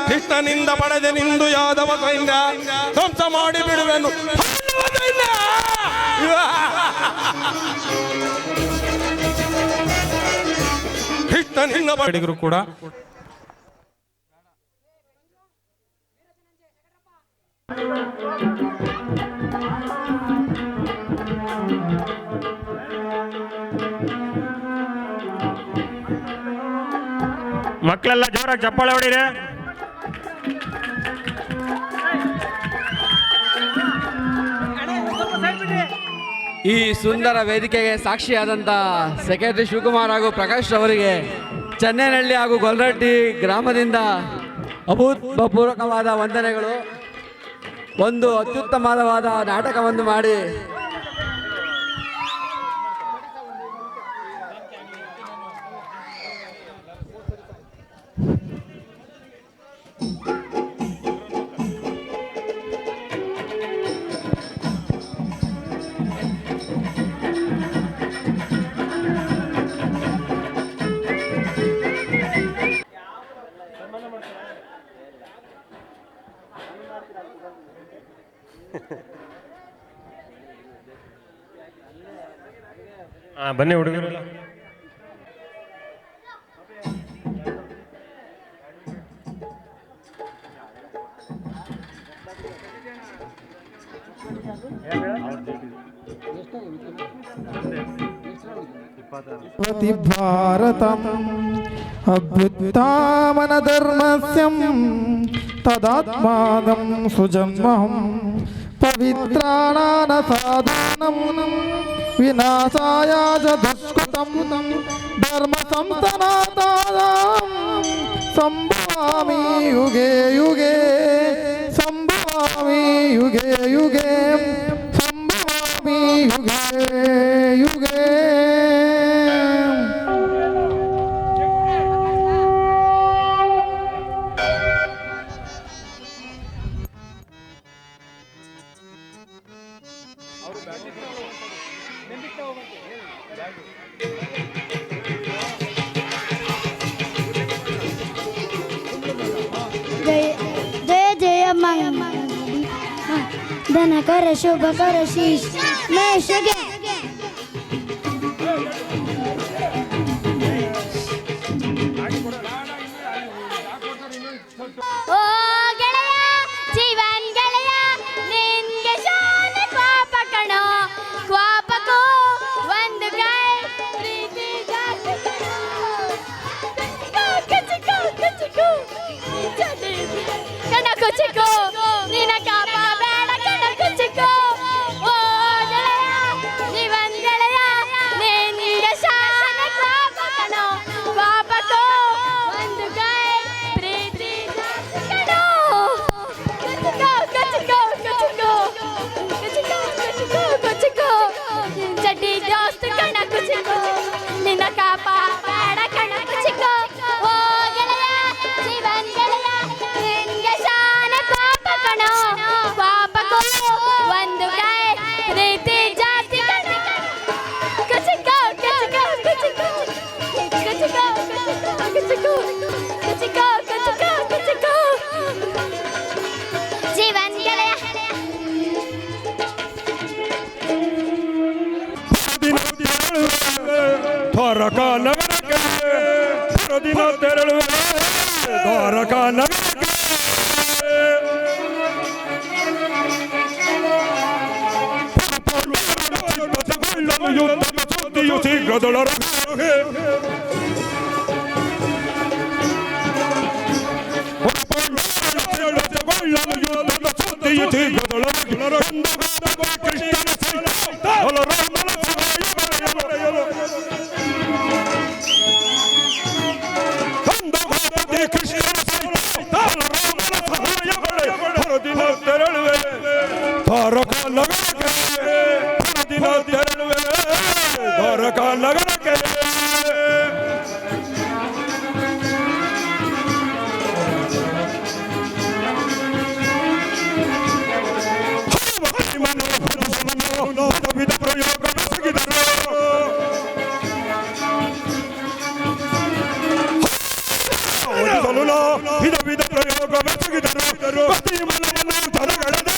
J: ಕೃಷ್ಣನಿಂದ ಪಡೆದೆ ನಿಂದು ಯಾದವ ಸೈನ್ಯ, ಧ್ವಂಸ ಮಾಡಿ ಬಿಡುವೆನು ಪಾಂಡವ ಸೈನ್ಯ. ಕೃಷ್ಣನಿಂದ
I: ಕಡೆಗರು ಕೂಡ
F: ಮಕ್ಕಳೆಲ್ಲ ಜೋರಾಗಿ ಚಪ್ಪಾಳೆ ಹೊಡೀರಿ.
K: ಈ ಸುಂದರ ವೇದಿಕೆಗೆ ಸಾಕ್ಷಿಯಾದಂಥ ಸೆಕ್ರೆಟರಿ ಶಿವಕುಮಾರ್ ಹಾಗೂ ಪ್ರಕಾಶ್ ಅವರಿಗೆ ಚೆನ್ನೈನಹಳ್ಳಿ ಹಾಗೂ ಗೊಲ್ರಟ್ಟಿ ಗ್ರಾಮದಿಂದ ಅಭೂತಪೂರ್ವಕವಾದ ವಂದನೆಗಳು. ಒಂದು ಅತ್ಯುತ್ತಮವಾದ ನಾಟಕವನ್ನು ಮಾಡಿ
F: ಬನ್ನಿ ಹುಡುಗರು.
D: ಭಾರತಂ ಅಭ್ಯುತ್ಥಾಮನ ಧರ್ಮಸ್ಯಂ ತದಾತ್ಮಾನಂ ಸುಜನ್ಮಹಂ ಪವಿತ್ರಾಣಾನ ಸಾಧನಂ ವಿನಾಶಾಯ ದುಷ್ಕೃತಂ ಧರ್ಮ ಸಂಸ್ಥಾನಾತಾಂ ಸಂಭವಾಮಿ ಯುಗೆ ಯುಗೆ ಸಂಭವಾಮಿ ಯುಗೆ ಯುಗೆ ಸಂಭವಾಮಿ ಯುಗೆ ಯುಗೆ.
A: जय जय धन कर शुभ कर शीश मैं शगे
C: ಓ ಗೆಳೆಯ ಜೀವನ್ ಗೆಳೆಯ ನಿನ್ಗೆ ಶಾನ ಕ್ವಾಪ ಕಣೋ ಕ್ವಾಪಕ್ಕೂ ಒಂದು ಗೈ ಪ್ರೀತಿ ಜಾಸ್ತಿ ಕಚಿಕೋ ಕಚಿಕೋ ಕಣ ಕುಚಿಕೋ ನಿನ ಕಾಪ ಬೇಡ ಕಣ ಕುಚಿಕೋ. ಓ ಗೆಳೆಯ ಜೀವನ್ ಗೆಳೆಯ ನಿನ್ಗೆ ಶಾನ ಕ್ವಾಪ ಕಣೋ ಕ್ವಾಪಕ್ಕೂ ಒಂದು ಗೈ ಪ್ರೀತಿ ಚಡ್ಡಿ ಜಾಸ್ತಿ ಕಣ ಕುಚಿಕೋ ನಿನ್ನ ಕಾಪ ಬೇಡ ಕಣ ಕುಚಿಕೋ. ಓ ಗೆಳೆಯ ಜೀವನ್ ಗೆಳೆಯ ನಿನ್ಗೆ ಶಾನ ಪಾಪ ಕಣೋ ಪಾಪಕ್ಕೂ ಒಂದು ಕೈ ಪ್ರೀತಿ ಜಾಸ್ತಿ ಕಣ ಕುಚಿಕೋ ಕುಚಿಕೋ ಕುಚಿಕೋ ಕುಚಿಕೋ ಕುಚಿಕೋ ಕುಚಿಕೋ ಕುಚಿಕೋ ಕುಚಿಕೋ ಜೀವನ್ ಗೆಳೆಯ
F: ದ್ವಾರಕ ನಗರಕ್ಕೆ ಪ್ರದಿನ ತೆರಳುವೆ ದ್ವಾರಕ ನಗರಕ್ಕೆ. ಶೀಘ್ರದೊಳಗೆ ಕೊಳ್ಳಲು ಯುದ್ಧದ ಸುದ್ದಿಯು ಶೀಘ್ರದೊಳಗೆ ಕೃಷ್ಣನ ಸಹಿತ ರಾಮನ ಸಹಾಯ ಬರೆಯಲು ಕೃಷ್ಣನ ಸಹಿತ ರಾಮನ ಸಹಾಯ ಹೊರದಿನ ತೆರಳುವೆ ದ್ವಾರಕ ನಗರಕ್ಕೆ ಹೊರದಿನ ತೆರಳುವೆ ದ್ವಾರಕ ನಗರಕ್ಕೆ ವಿಧ ಪ್ರಯೋಗ ಬೆಸಗಿದರು ವಿಧ ವಿಧ ಪ್ರಯೋಗ ಬೆಸಗಿದರು ಪತಿ ಮನವನ್ನು ತರಗಳದೆ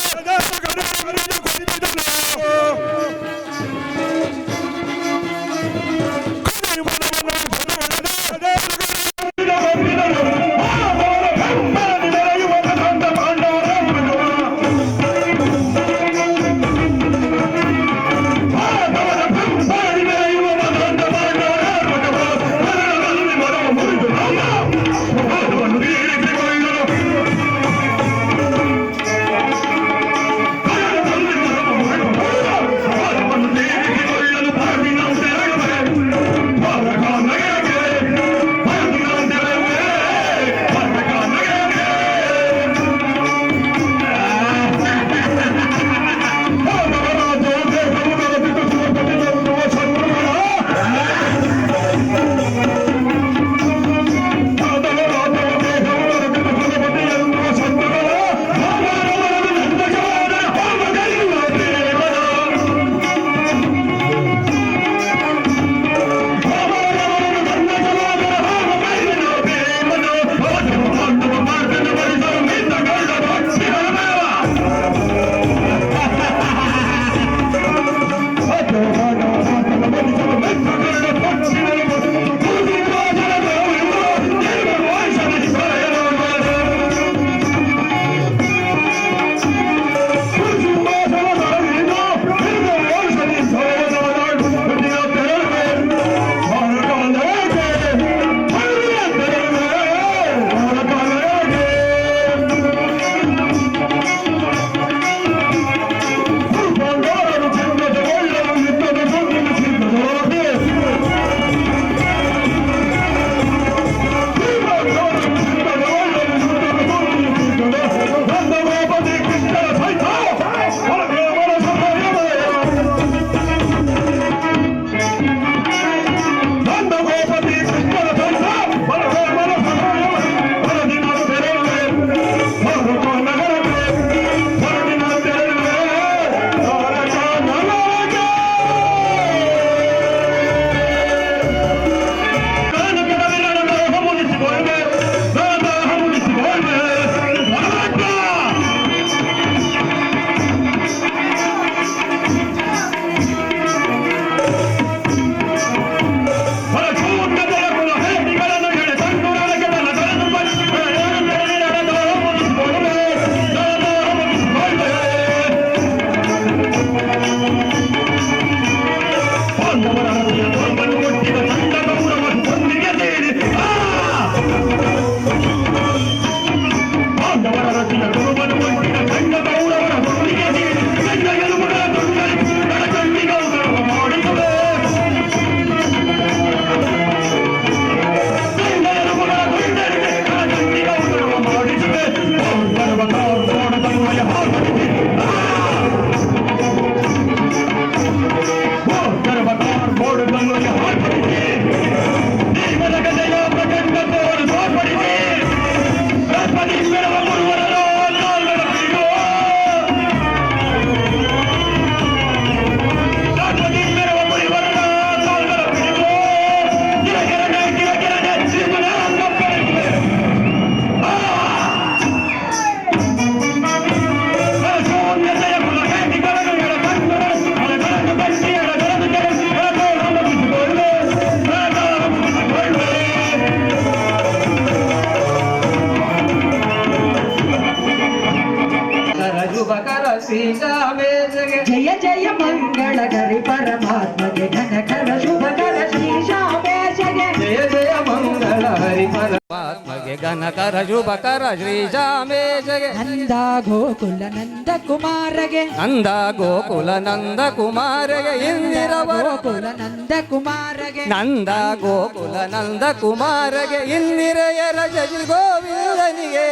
L: जय जय मंगल करि परमात्मा के घन कर शुभ कर श्री श्यामेश जय जय मंगल हरि परमात्मा के
K: ಘನಕರ ಶುಭಕರ ಶ್ರೀಶಾಮೇಶಗೆ
L: ನಂದ ಗೋಕುಲ ನಂದ ಕುಮಾರಗೆ
K: ನಂದ ಗೋಕುಲ ನಂದ ಕುಮಾರಗೆ ಇಂದಿರವರು
L: ಗೋಕುಲ ನಂದ ಕುಮಾರಗೆ
K: ನಂದ ಗೋಕುಲ ನಂದ ಕುಮಾರಗೆ ಇಂದಿರೆಯರ ಜಜಿ ಗೋವಿಂದನಿಗೆ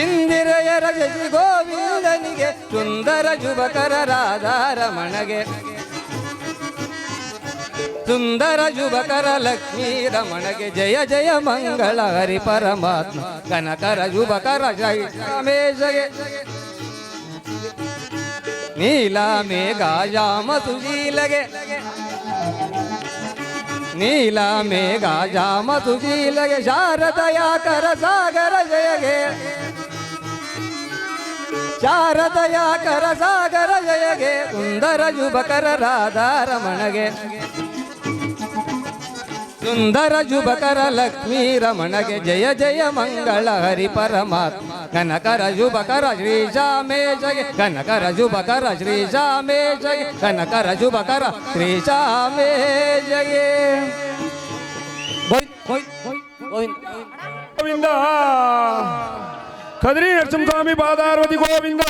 K: ಇಂದಿರೆಯರ ಜಜಿ ಗೋವಿಂದನಿಗೆ ಸುಂದರ ಯುವಕರ ರಾಧಾರಮಣಗೆ ಸುಂದರ ಯುವಕರ ಲಕ್ಷ್ಮೀ ರಮಣಗೆ ಜಯ ಜಯ ಮಂಗಳ ಹರಿ ಪರಮಾತ್ಮ ಕನಕರ ಯುವಕರ ಜಯ ರಮೇಶಗೆ ನೀಲ ಮೇಘ ಜಾಮ ಸುಶೀಲಗೆ ನೀಲ ಮೇಘ ಜಾಮ ಸುಶೀಲಗೆ ಶಾರದಯಾಕರ ಸಾಗರ ಜಯಗೆ ಶಾರದಯಾಕರ ಸಾಗರ ಜಯಗೆ ಸುಂದರ ಯುವಕರ ರಾಧಾರಮಣಗೆ ಸುಂದರ ಯುವಕರ ಲಕ್ಷ್ಮೀ ರಮಣಗೆ ಜಯ ಜಯ ಮಂಗಳ ಹರಿ ಪರಮಾತ್ಮ ಕನಕರ ಯುವಕರ ಶ್ರೀಶಾಮೇಶಗೆ ಕನಕರ ಯುವಕರ ಶ್ರೀಶಾಮೇಶಗೆ ಕನಕರ ಯುವಕರ ಶ್ರೀಶಾಮೇಶಗೆ
F: ಗೋವಿಂದ ಕದ್ರಿ ನರಸಿಂಹಸ್ವಾಮಿ ಪಾದಾರ್ವತಿ ಗೋವಿಂದ